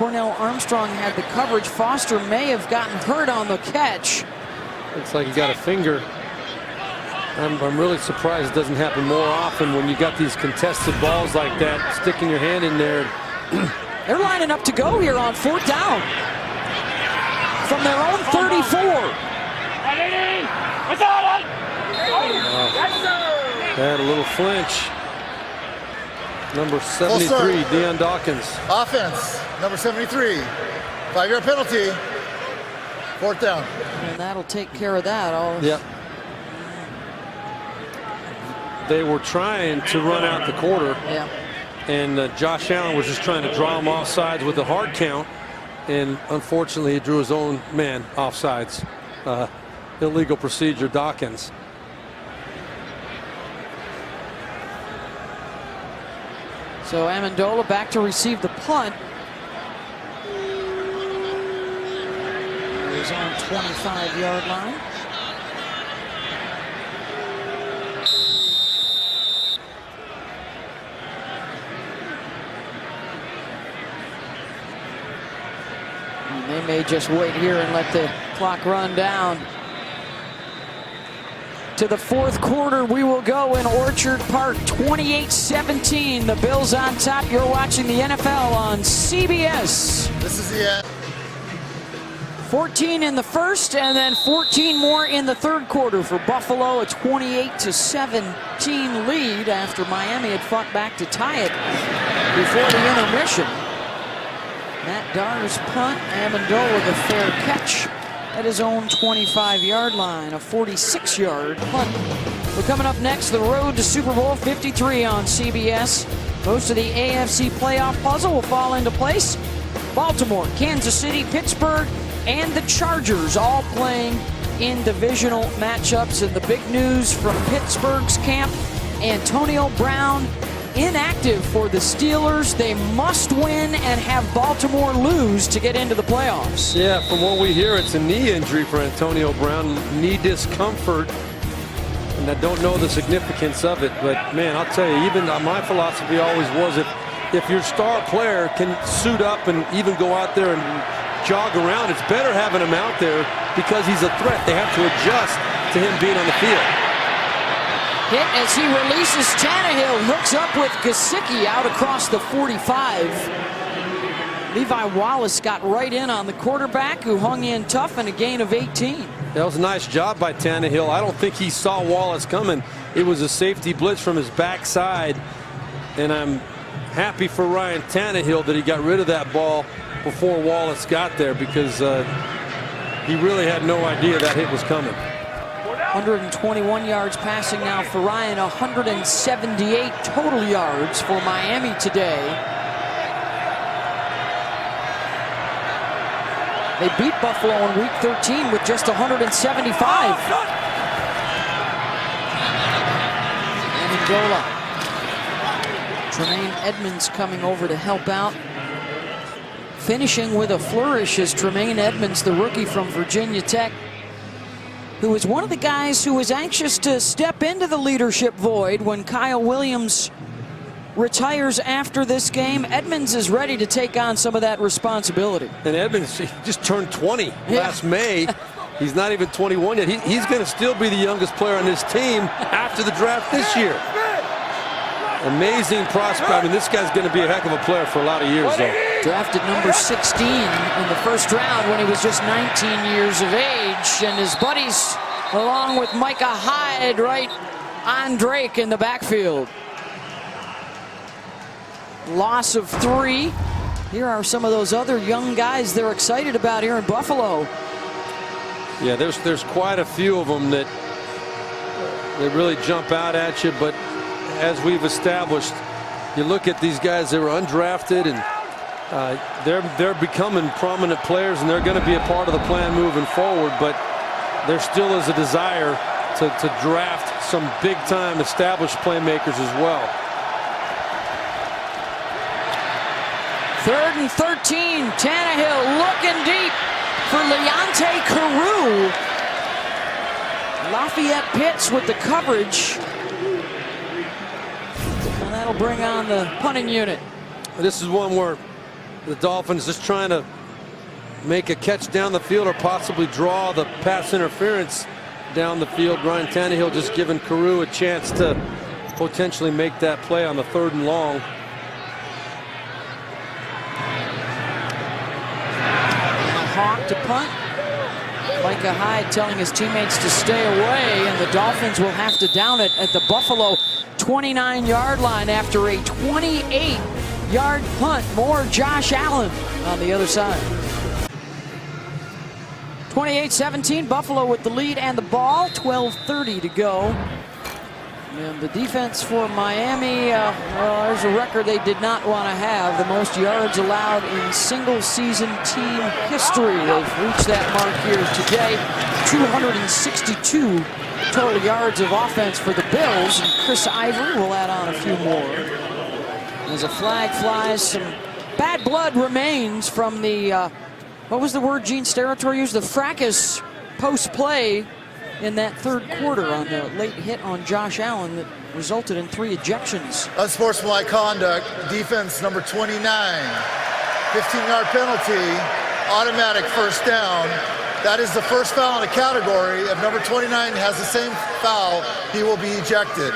Cornell Armstrong had the coverage. Foster may have gotten hurt on the catch. Looks like he got a finger. I'm really surprised it doesn't happen more often when you got these contested balls like that, sticking your hand in there. They're lining up to go here on 4th down from their own 34. Had a little flinch. Number 73, Deion Dawkins. Offense, number 73. 5-yard penalty. 4th down. And that'll take care of that. Yep. They were trying to run out the quarter. Yeah. And Josh Allen was just trying to draw him off sides with a hard count. And unfortunately, he drew his own man off sides. Illegal procedure, Dawkins. So Amendola back to receive the punt. He's on 25-yard line. And they may just wait here and let the clock run down. To the 4th quarter, we will go in Orchard Park, 28-17. The Bills on top. You're watching the NFL on CBS. This is the end. 14 in the first, and then 14 more in the 3rd quarter for Buffalo. A 28-17 lead after Miami had fought back to tie it before the intermission. Matt Darr's punt, Amendola with a fair catch at his own 25-yard line, a 46-yard punt. We're coming up next, the road to Super Bowl 53 on CBS. Most of the AFC playoff puzzle will fall into place. Baltimore, Kansas City, Pittsburgh, and the Chargers all playing in divisional matchups. And the big news from Pittsburgh's camp, Antonio Brown inactive for the Steelers. They must win and have Baltimore lose to get into the playoffs. Yeah, from what we hear, it's a knee injury for Antonio Brown, knee discomfort. And I don't know the significance of it, but man, I'll tell you, even my philosophy always was if your star player can suit up and even go out there and jog around, it's better having him out there because he's a threat. They have to adjust to him being on the field. Hit as he releases Tannehill, hooks up with Gesicki out across the 45. Levi Wallace got right in on the quarterback, who hung in tough, and a gain of 18. That was a nice job by Tannehill. I don't think he saw Wallace coming. It was a safety blitz from his backside, and I'm happy for Ryan Tannehill that he got rid of that ball before Wallace got there, because he really had no idea that hit was coming. 121 yards passing now for Ryan, 178 total yards for Miami today. They beat Buffalo in Week 13 with just 175. Amendola. Tremaine Edmonds coming over to help out. Finishing with a flourish is Tremaine Edmonds, the rookie from Virginia Tech, who was one of the guys who was anxious to step into the leadership void when Kyle Williams retires after this game. Edmonds is ready to take on some of that responsibility. And Edmonds, he just turned 20 last May. He's not even 21 yet. He's going to still be the youngest player on this team after the draft this year. Amazing prospect. I mean, this guy's going to be a heck of a player for a lot of years, though. Drafted number 16 in the first round when he was just 19 years of age. And his buddies, along with Micah Hyde, right on Drake in the backfield. Loss of 3. Here are some of those other young guys they're excited about here in Buffalo. Yeah, there's quite a few of them that they really jump out at you, but as we've established, you look at these guys that were undrafted, and they're becoming prominent players, and they're going to be a part of the plan moving forward, but there still is a desire to draft some big-time established playmakers as well. 3rd and 13. Tannehill looking deep for Leonte Carew. Lafayette Pitts with the coverage. And that'll bring on the punting unit. This is one where the Dolphins just trying to make a catch down the field or possibly draw the pass interference down the field. Ryan Tannehill just giving Carew a chance to potentially make that play on the 3rd and long. Hawk to punt. Micah Hyde telling his teammates to stay away, and the Dolphins will have to down it at the Buffalo 29-yard line after a 28-yard punt. More Josh Allen on the other side. 28-17, Buffalo with the lead and the ball. 12:30 to go. And the defense for Miami, well, there's a record they did not want to have. The most yards allowed in single-season team history. They've reached that mark here today. 262 total yards of offense for the Bills. And Chris Ivory will add on a few more. As a flag flies, some bad blood remains from the, what was the word Gene Steratore used? The fracas post-play in that 3rd quarter on the late hit on Josh Allen that resulted in 3 ejections. Unsportsmanlike conduct, defense number 29. 15-yard penalty, automatic first down. That is the first foul in the category. If number 29 has the same foul, he will be ejected.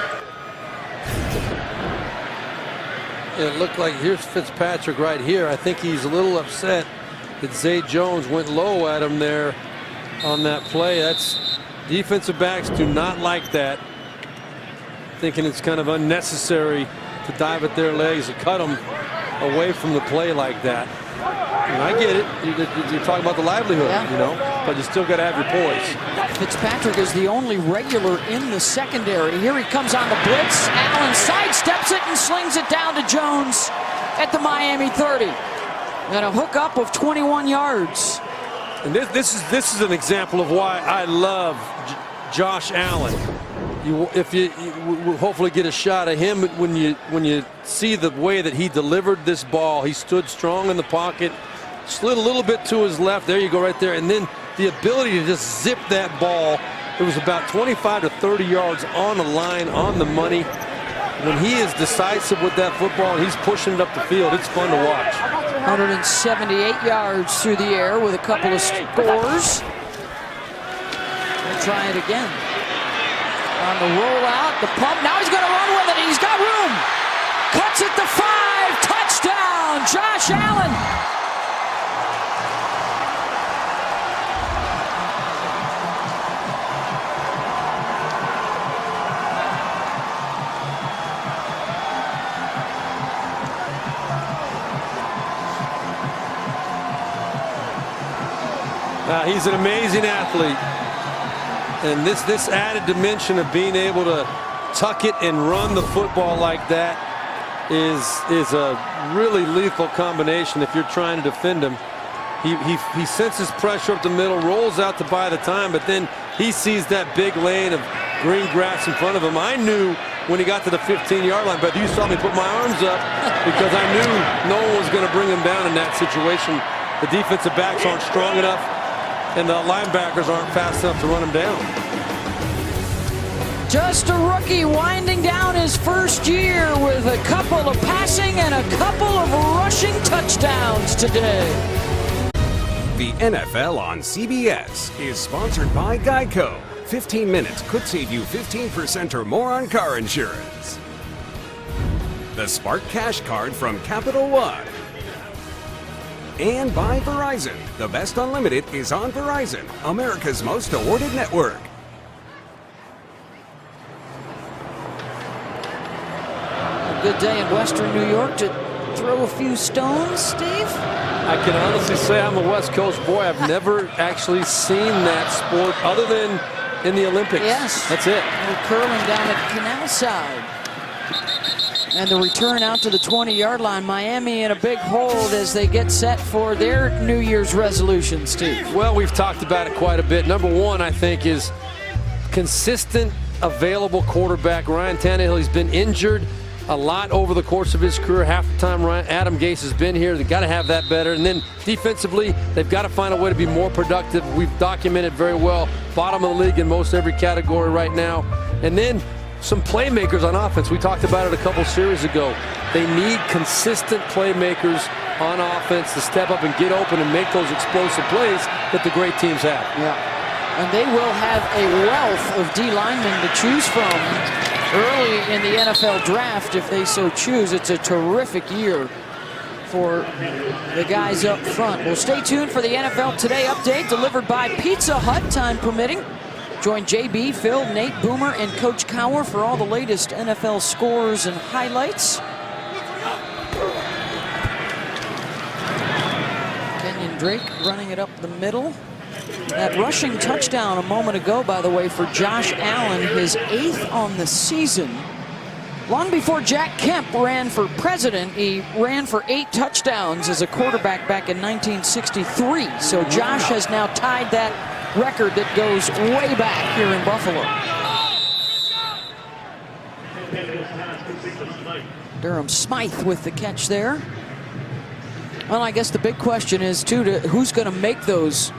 It looked like here's Fitzpatrick right here. I think he's a little upset that Zay Jones went low at him there on that play. That's defensive backs do not like that. Thinking it's kind of unnecessary to dive at their legs and cut them away from the play like that. And I get it. You're talking about the livelihood, you know, but you still got to have your poise. Fitzpatrick is the only regular in the secondary. Here he comes on the blitz. Allen sidesteps it and slings it down to Jones at the Miami 30. And a hookup of 21 yards. And this is an example of why I love Josh Allen. If you will hopefully get a shot of him when you see the way that he delivered this ball. He stood strong in the pocket, slid a little bit to his left. There you go, right there, and then the ability to just zip that ball. It was about 25 to 30 yards on the line, on the money. When he is decisive with that football and he's pushing it up the field, it's fun to watch. 178 yards through the air with a couple of scores. We'll try it again. On the rollout, the pump. Now he's going to run with it. He's got room. Cuts it to 5. Touchdown, Josh Allen. He's an amazing athlete. And this added dimension of being able to tuck it and run the football like that is a really lethal combination if you're trying to defend him. He senses pressure up the middle, rolls out to buy the time, but then he sees that big lane of green grass in front of him. I knew when he got to the 15-yard line, but you saw me put my arms up because I knew no one was going to bring him down in that situation. The defensive backs aren't strong enough, and the linebackers aren't fast enough to run him down. Just a rookie winding down his first year with a couple of passing and a couple of rushing touchdowns today. The NFL on CBS is sponsored by Geico. 15 minutes could save you 15% or more on car insurance. The Spark Cash Card from Capital One. And by Verizon. The best unlimited is on Verizon, America's most awarded network. A good day in Western New York to throw a few stones, Steve? I can honestly say I'm a West Coast boy. I've never actually seen that sport other than in the Olympics. Yes. That's it. We're curling down at Canal Side. And the return out to the 20-yard line. Miami in a big hold as they get set for their New Year's resolution, Steve. Well, we've talked about it quite a bit. Number one, I think, is consistent, available quarterback. Ryan Tannehill, he's been injured a lot over the course of his career. Half the time Adam Gase has been here. They've got to have that better. And then defensively, they've got to find a way to be more productive. We've documented very well. Bottom of the league in most every category right now. And then some playmakers on offense. We talked about it a couple series ago. They need consistent playmakers on offense to step up and get open and make those explosive plays that the great teams have. Yeah. And they will have a wealth of D linemen to choose from early in the NFL draft if they so choose. It's a terrific year for the guys up front. Well, stay tuned for the NFL Today update delivered by Pizza Hut, time permitting. Join JB, Phil, Nate, Boomer, and Coach Cower for all the latest NFL scores and highlights. Kenyon Drake running it up the middle. That rushing touchdown a moment ago, by the way, for Josh Allen, his 8th on the season. Long before Jack Kemp ran for president, he ran for 8 touchdowns as a quarterback back in 1963. So Josh has now tied that record that goes way back here in Buffalo. Durham Smythe with the catch there. Well, I guess the big question is, too, who's going to make those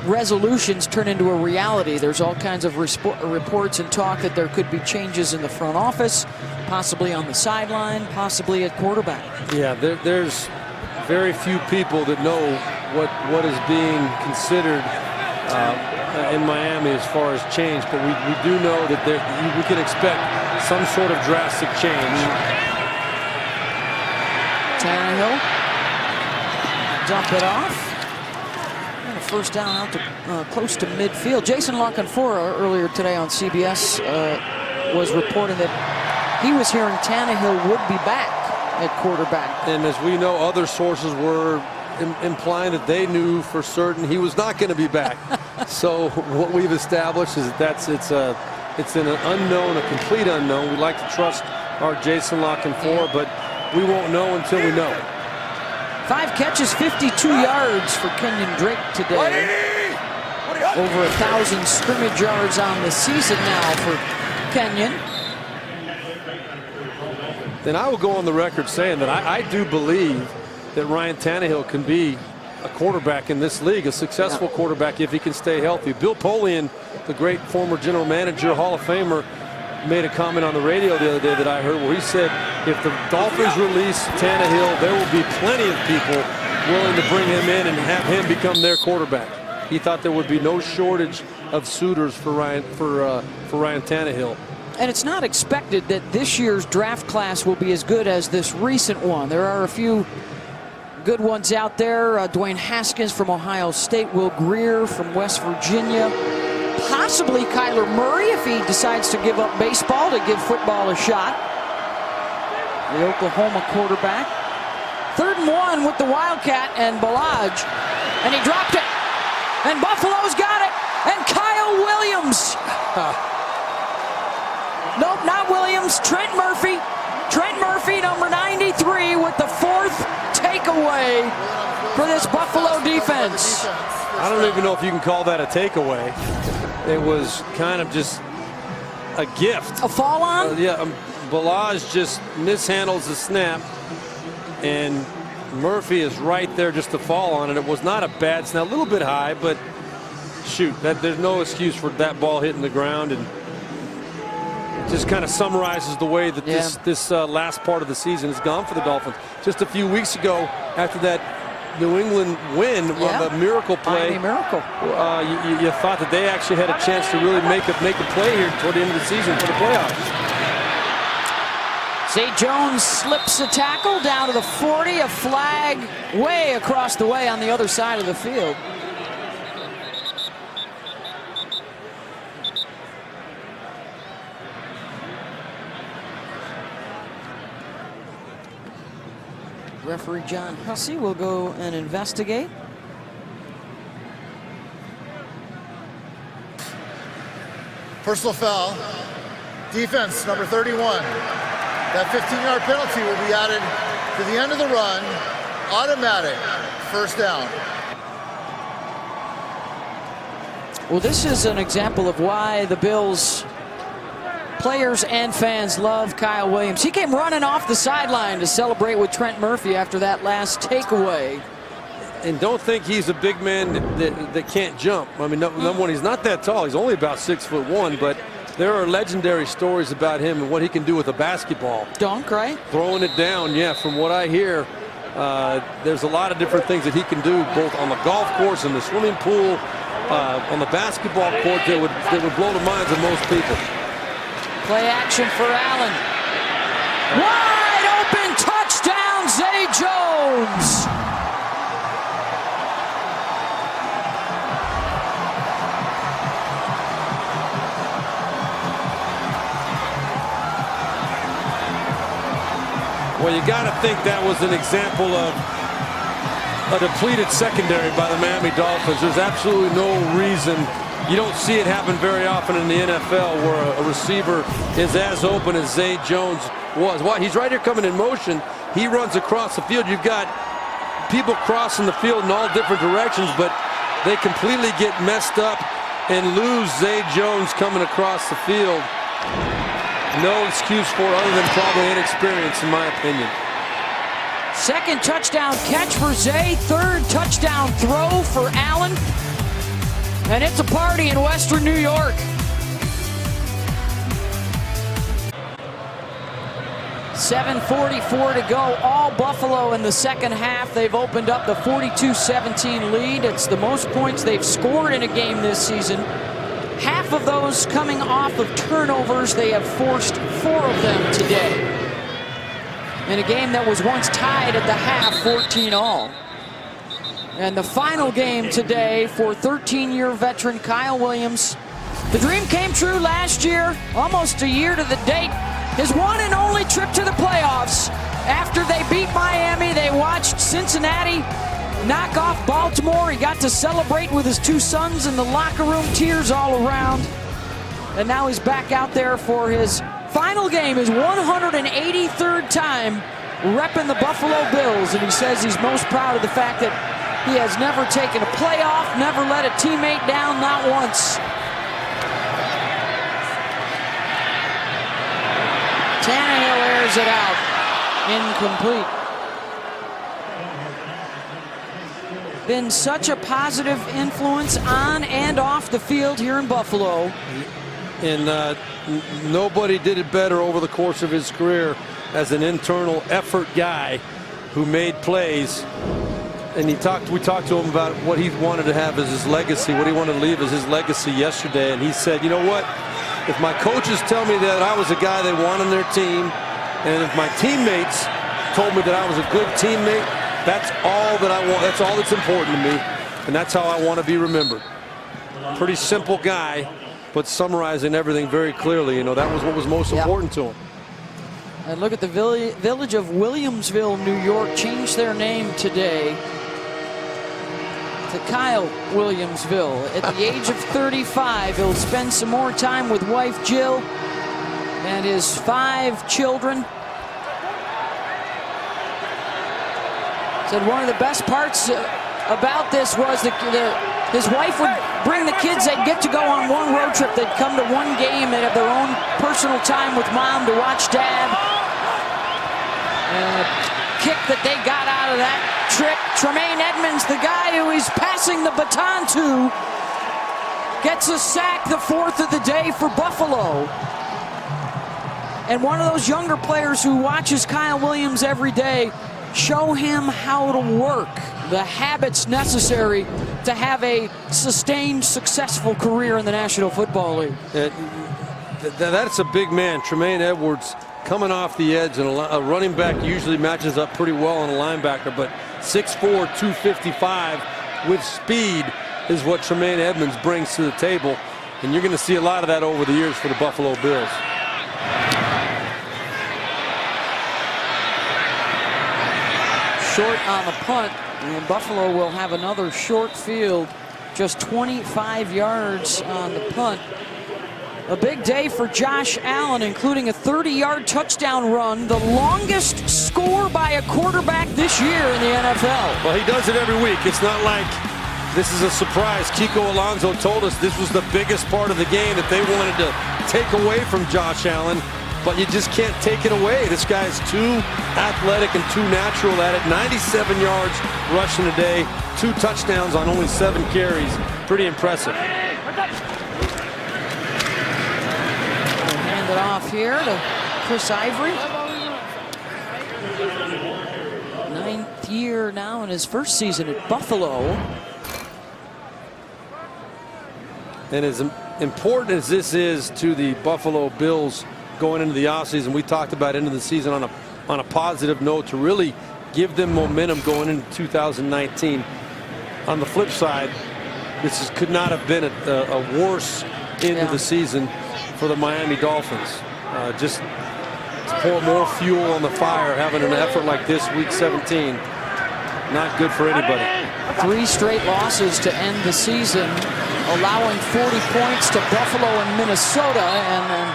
resolutions turn into a reality? There's all kinds of reports and talk that there could be changes in the front office, possibly on the sideline, possibly at quarterback. Yeah, there's very few people that know what is being considered in Miami as far as change, but we do know that we can expect some sort of drastic change. Tannehill dump it off. And a first down out to close to midfield. Jason LaCanfora earlier today on CBS was reporting that he was hearing Tannehill would be back at quarterback. And as we know, other sources were implying that they knew for certain he was not going to be back. So what we've established is that it's an unknown, a complete unknown. We like to trust our Jason LaCanfora, but we won't know until we know. 5 catches, 52 yards for Kenyon Drake today. Over 1,000 scrimmage yards on the season now for Kenyon. Then I will go on the record saying that I do believe that Ryan Tannehill can be a quarterback in this league, a successful quarterback if he can stay healthy. Bill Polian, the great former general manager, Hall of Famer, made a comment on the radio the other day that I heard where he said if the Dolphins release Tannehill, there will be plenty of people willing to bring him in and have him become their quarterback. He thought there would be no shortage of suitors for Ryan Tannehill. And it's not expected that this year's draft class will be as good as this recent one. There are a few good ones out there. Dwayne Haskins from Ohio State, Will Greer from West Virginia, possibly Kyler Murray if he decides to give up baseball to give football a shot. The Oklahoma quarterback. 3rd and 1 with the Wildcat and Balaj, and he dropped it. And Buffalo's got it. And Kyle Williams. Nope, not Williams. Trent Murphy. Trent Murphy, number 93, with the 4th takeaway for this Buffalo defense. I don't even know if you can call that a takeaway. It was kind of just a gift. A fall on? Balaj just mishandles the snap, and Murphy is right there just to fall on it. It was not a bad snap, a little bit high, but shoot, there's no excuse for that ball hitting the ground, and just kind of summarizes the way that this last part of the season has gone for the Dolphins. Just a few weeks ago, after that New England win, the miracle play, you thought that they actually had a chance to really make a play here toward the end of the season for the playoffs. Zay Jones slips a tackle down to the 40, a flag way across the way on the other side of the field. Referee John Hussey will go and investigate. Personal foul. Defense, number 31. That 15-yard penalty will be added to the end of the run. Automatic. First down. Well, this is an example of why the Bills players and fans love Kyle Williams. He came running off the sideline to celebrate with Trent Murphy after that last takeaway. And don't think he's a big man that can't jump. I mean, number one, he's not that tall. He's only about 6'1", but there are legendary stories about him and what he can do with a basketball. Dunk, right? Throwing it down, from what I hear, There's a lot of different things that he can do, both on the golf course and the swimming pool, on the basketball court, that would blow the minds of most people. Play action for Allen. Wide open touchdown, Zay Jones. Well, you got to think that was an example of a depleted secondary by the Miami Dolphins. There's absolutely no reason. You don't see it happen very often in the NFL where a receiver is as open as Zay Jones was. Why? He's right here coming in motion. He runs across the field. You've got people crossing the field in all different directions, but they completely get messed up and lose Zay Jones coming across the field. No excuse for it other than probably inexperience, in my opinion. Second touchdown catch for Zay. Third touchdown throw for Allen. And it's a party in Western New York. .7:44 to go. All Buffalo in the second half. They've opened up the 42-17 lead. It's the most points they've scored in a game this season. Half of those coming off of turnovers. They have forced 4 of them today. In a game that was once tied at the half, 14-all. And the final game today for 13-year veteran Kyle Williams. The dream came true last year, almost a year to the date. His one and only trip to the playoffs. After they beat Miami, they watched Cincinnati knock off Baltimore. He got to celebrate with his 2 sons in the locker room, tears all around. And now he's back out there for his final game, his 183rd time repping the Buffalo Bills. And he says he's most proud of the fact that he has never taken a playoff, never let a teammate down, not once. Tannehill airs it out. Incomplete. Been such a positive influence on and off the field here in Buffalo. And nobody did it better over the course of his career as an internal effort guy who made plays. And we talked to him about what he wanted to have as his legacy, what he wanted to leave as his legacy yesterday. And he said, you know what? If my coaches tell me that I was a guy they want on their team, and if my teammates told me that I was a good teammate, that's all that I want. That's all that's important to me. And that's how I want to be remembered. Pretty simple guy, but summarizing everything very clearly. You know, that was what was most important to him. And look at the village of Williamsville, New York, changed their name today to Kyle Williamsville. At the age of 35, he'll spend some more time with wife Jill and his 5 children. Said one of the best parts about this was his wife would bring the kids. They'd get to go on one road trip. They'd come to one game. They'd have their own personal time with mom to watch dad. And a kick that they got out of that trip. Tremaine Edmonds, the guy who he's passing the baton to, gets a sack, the 4th of the day for Buffalo. And one of those younger players who watches Kyle Williams every day, show him how to work, the habits necessary to have a sustained, successful career in the National Football League. That's a big man, Tremaine Edwards, coming off the edge, and a running back usually matches up pretty well on a linebacker, but 6'4", 255 with speed is what Tremaine Edmonds brings to the table, and you're going to see a lot of that over the years for the Buffalo Bills. Short on the punt, and Buffalo will have another short field, just 25 yards on the punt. A big day for Josh Allen, including a 30-yard touchdown run, the longest score by a quarterback this year in the NFL. Well, he does it every week. It's not like this is a surprise. Kiko Alonso told us this was the biggest part of the game that they wanted to take away from Josh Allen, but you just can't take it away. This guy's too athletic and too natural at it. 97 yards rushing today, 2 touchdowns on only 7 carries. Pretty impressive. Hand it off here to Chris Ivory. here now in his first season at Buffalo. And as important as this is to the Buffalo Bills going into the offseason, we talked about into the season on a positive note to really give them momentum going into 2019. On the flip side, this could not have been a worse end of the season for the Miami Dolphins. Just to pour more fuel on the fire, having an effort like this week 17, not good for anybody. 3 straight losses to end the season, allowing 40 points to Buffalo and Minnesota, and then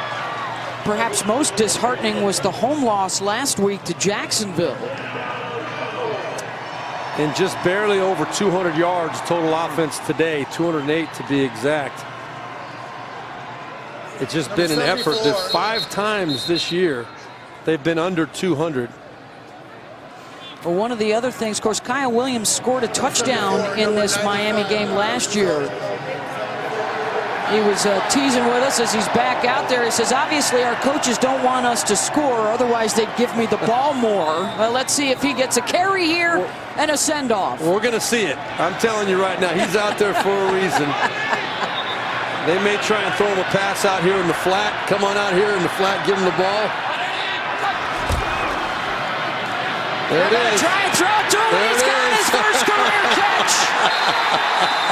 perhaps most disheartening was the home loss last week to Jacksonville. And just barely over 200 yards total offense today, 208 to be exact. It's just been an effort that 5 times this year they've been under 200. Well, one of the other things, of course, Kyle Williams scored a touchdown in this Miami game last year. He was teasing with us as he's back out there. He says, obviously our coaches don't want us to score, otherwise they'd give me the ball more. Well, let's see if he gets a carry here and a send-off. We're going to see it. I'm telling you right now, he's out there for a reason. They may try and throw him a pass out here in the flat. Come on out here in the flat, give him the ball. There it is. Try and throw it to him. He's got his first career catch.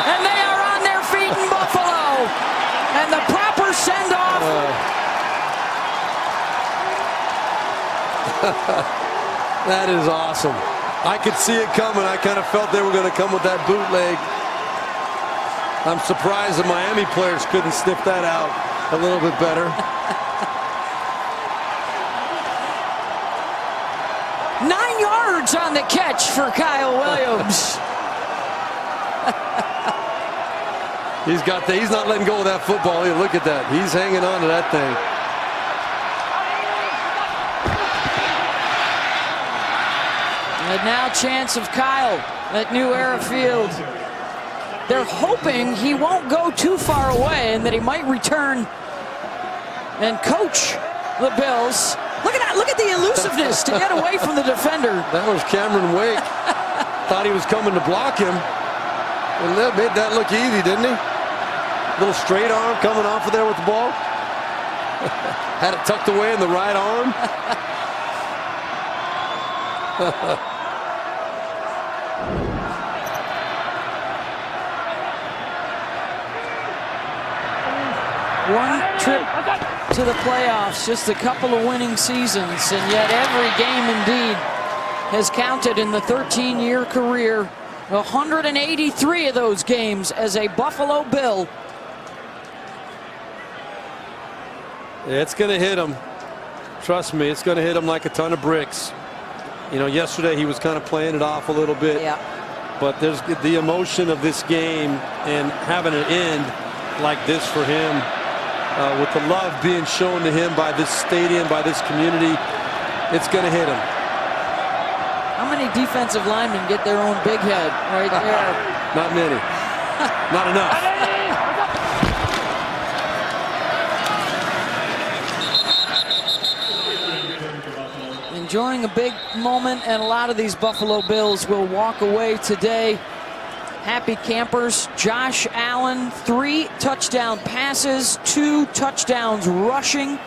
And they are on their feet in Buffalo. And the proper send-off. That is awesome. I could see it coming. I kind of felt they were going to come with that bootleg. I'm surprised the Miami players couldn't sniff that out a little bit better. 9 yards on the catch for Kyle Williams. He's not letting go of that football. Look at that. He's hanging on to that thing. And now chance of Kyle at New Era Field. They're hoping he won't go too far away and that he might return and coach the Bills. Look at that. Look at the elusiveness to get away from the defender. That was Cameron Wake. Thought he was coming to block him. And that made that look easy, didn't he? Little straight arm coming off of there with the ball. Had it tucked away in the right arm. One trip to the playoffs, just a couple of winning seasons, and yet every game indeed has counted in the 13-year career. 183 of those games as a Buffalo Bill. It's going to hit him. Trust me, it's going to hit him like a ton of bricks. You know, yesterday he was kind of playing it off a little bit. Yeah. But there's the emotion of this game and having an end like this for him, with the love being shown to him by this stadium, by this community, it's going to hit him. How many defensive linemen get their own big head right there? Not many. Not enough. Enjoying a big moment, and a lot of these Buffalo Bills will walk away today happy campers. Josh Allen, 3 touchdown passes, 2 touchdowns rushing.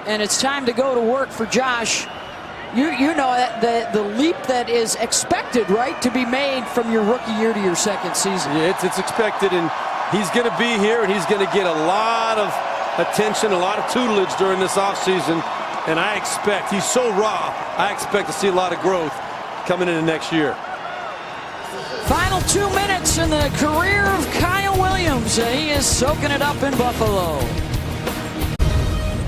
And it's time to go to work for Josh. You know that the leap that is expected, right, to be made from your rookie year to your second season. Yeah, it's expected, and he's going to be here, and he's going to get a lot of attention, a lot of tutelage during this offseason. And I expect, he's so raw, I expect to see a lot of growth coming into next year. Final 2 minutes in the career of Kyle Williams, and he is soaking it up in Buffalo.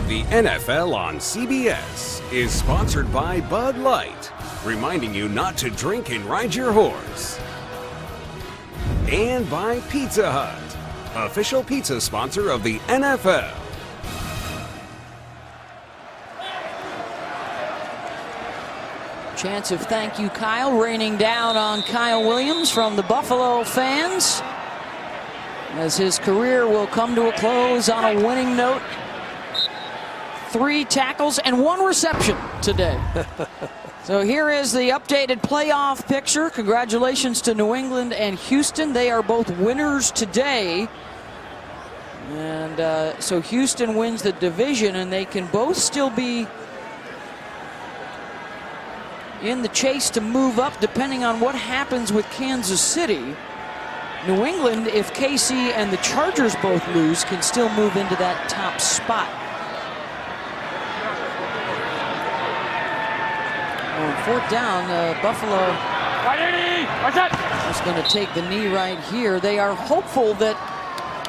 The NFL on CBS is sponsored by Bud Light, reminding you not to drink and ride your horse. And by Pizza Hut, official pizza sponsor of the NFL. Chance of thank you, Kyle, raining down on Kyle Williams from the Buffalo fans, as his career will come to a close on a winning note. 3 tackles and 1 reception today. So here is the updated playoff picture. Congratulations to New England and Houston. They are both winners today. And so Houston wins the division, and they can both still be in the chase to move up depending on what happens with Kansas City. New England, if KC and the Chargers both lose, can still move into that top spot. On fourth down, Buffalo is going to take the knee right here. They are hopeful that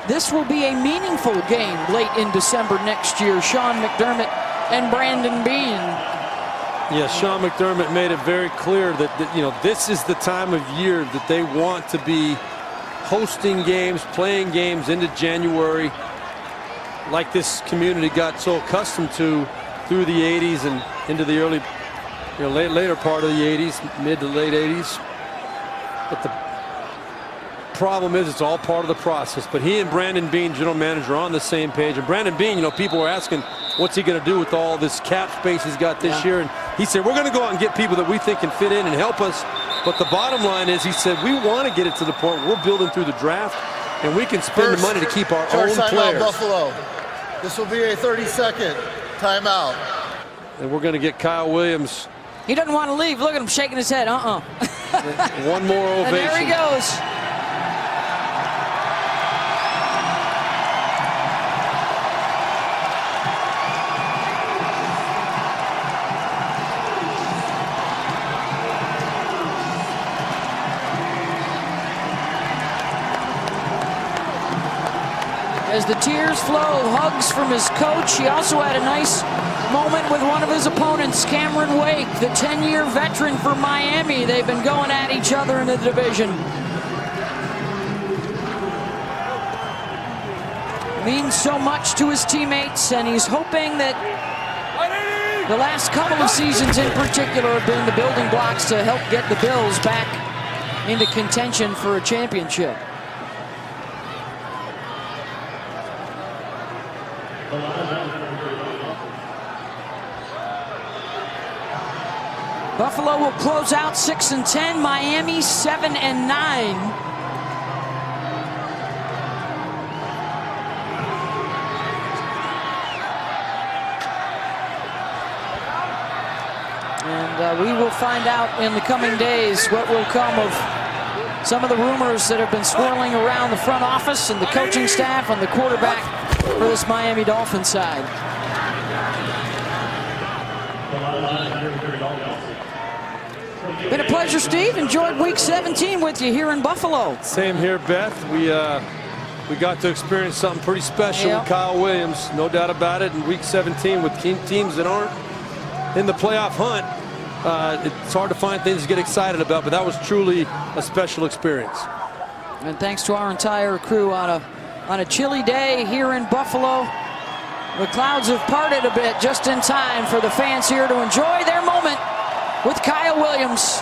this will be a meaningful game late in December next year. Sean McDermott and Brandon Beane. Yes, Sean McDermott made it very clear that you know, this is the time of year that they want to be hosting games, playing games into January, like this community got so accustomed to through the 80s and into the early, later part of the 80s, mid to late 80s. But the problem is it's all part of the process. But he and Brandon Beane, general manager, are on the same page. And Brandon Beane, people are asking, what's he going to do with all this cap space he's got this year? And he said, we're going to go out and get people that we think can fit in and help us. But the bottom line is, he said, we want to get it to the point where we're building through the draft, and we can spend the money to keep our own players. Buffalo. This will be a 30-second timeout. And we're going to get Kyle Williams. He doesn't want to leave. Look at him shaking his head. One more ovation. And there he goes. As the tears flow, hugs from his coach. He also had a nice moment with one of his opponents, Cameron Wake, the 10-year veteran for Miami. They've been going at each other in the division. Means so much to his teammates, and he's hoping that the last couple of seasons in particular have been the building blocks to help get the Bills back into contention for a championship. Buffalo will close out 6-10. Miami 7-9. And we will find out in the coming days what will come of some of the rumors that have been swirling around the front office and the coaching staff and the quarterback for this Miami Dolphins side. Been a pleasure, Steve. Enjoyed week 17 with you here in Buffalo. Same here, Beth. We got to experience something pretty special with Kyle Williams, no doubt about it. In week 17 with teams that aren't in the playoff hunt, it's hard to find things to get excited about, but that was truly a special experience. And thanks to our entire crew on a chilly day here in Buffalo. The clouds have parted a bit just in time for the fans here to enjoy their moment with Kyle Williams.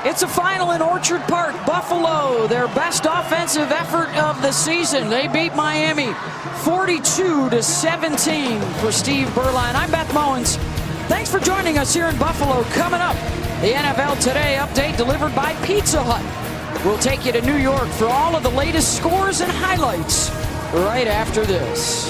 It's a final in Orchard Park. Buffalo, their best offensive effort of the season. They beat Miami 42-17 for Steve Berline. I'm Beth Mowens. Thanks for joining us here in Buffalo. Coming up, the NFL Today update delivered by Pizza Hut. We'll take you to New York for all of the latest scores and highlights right after this.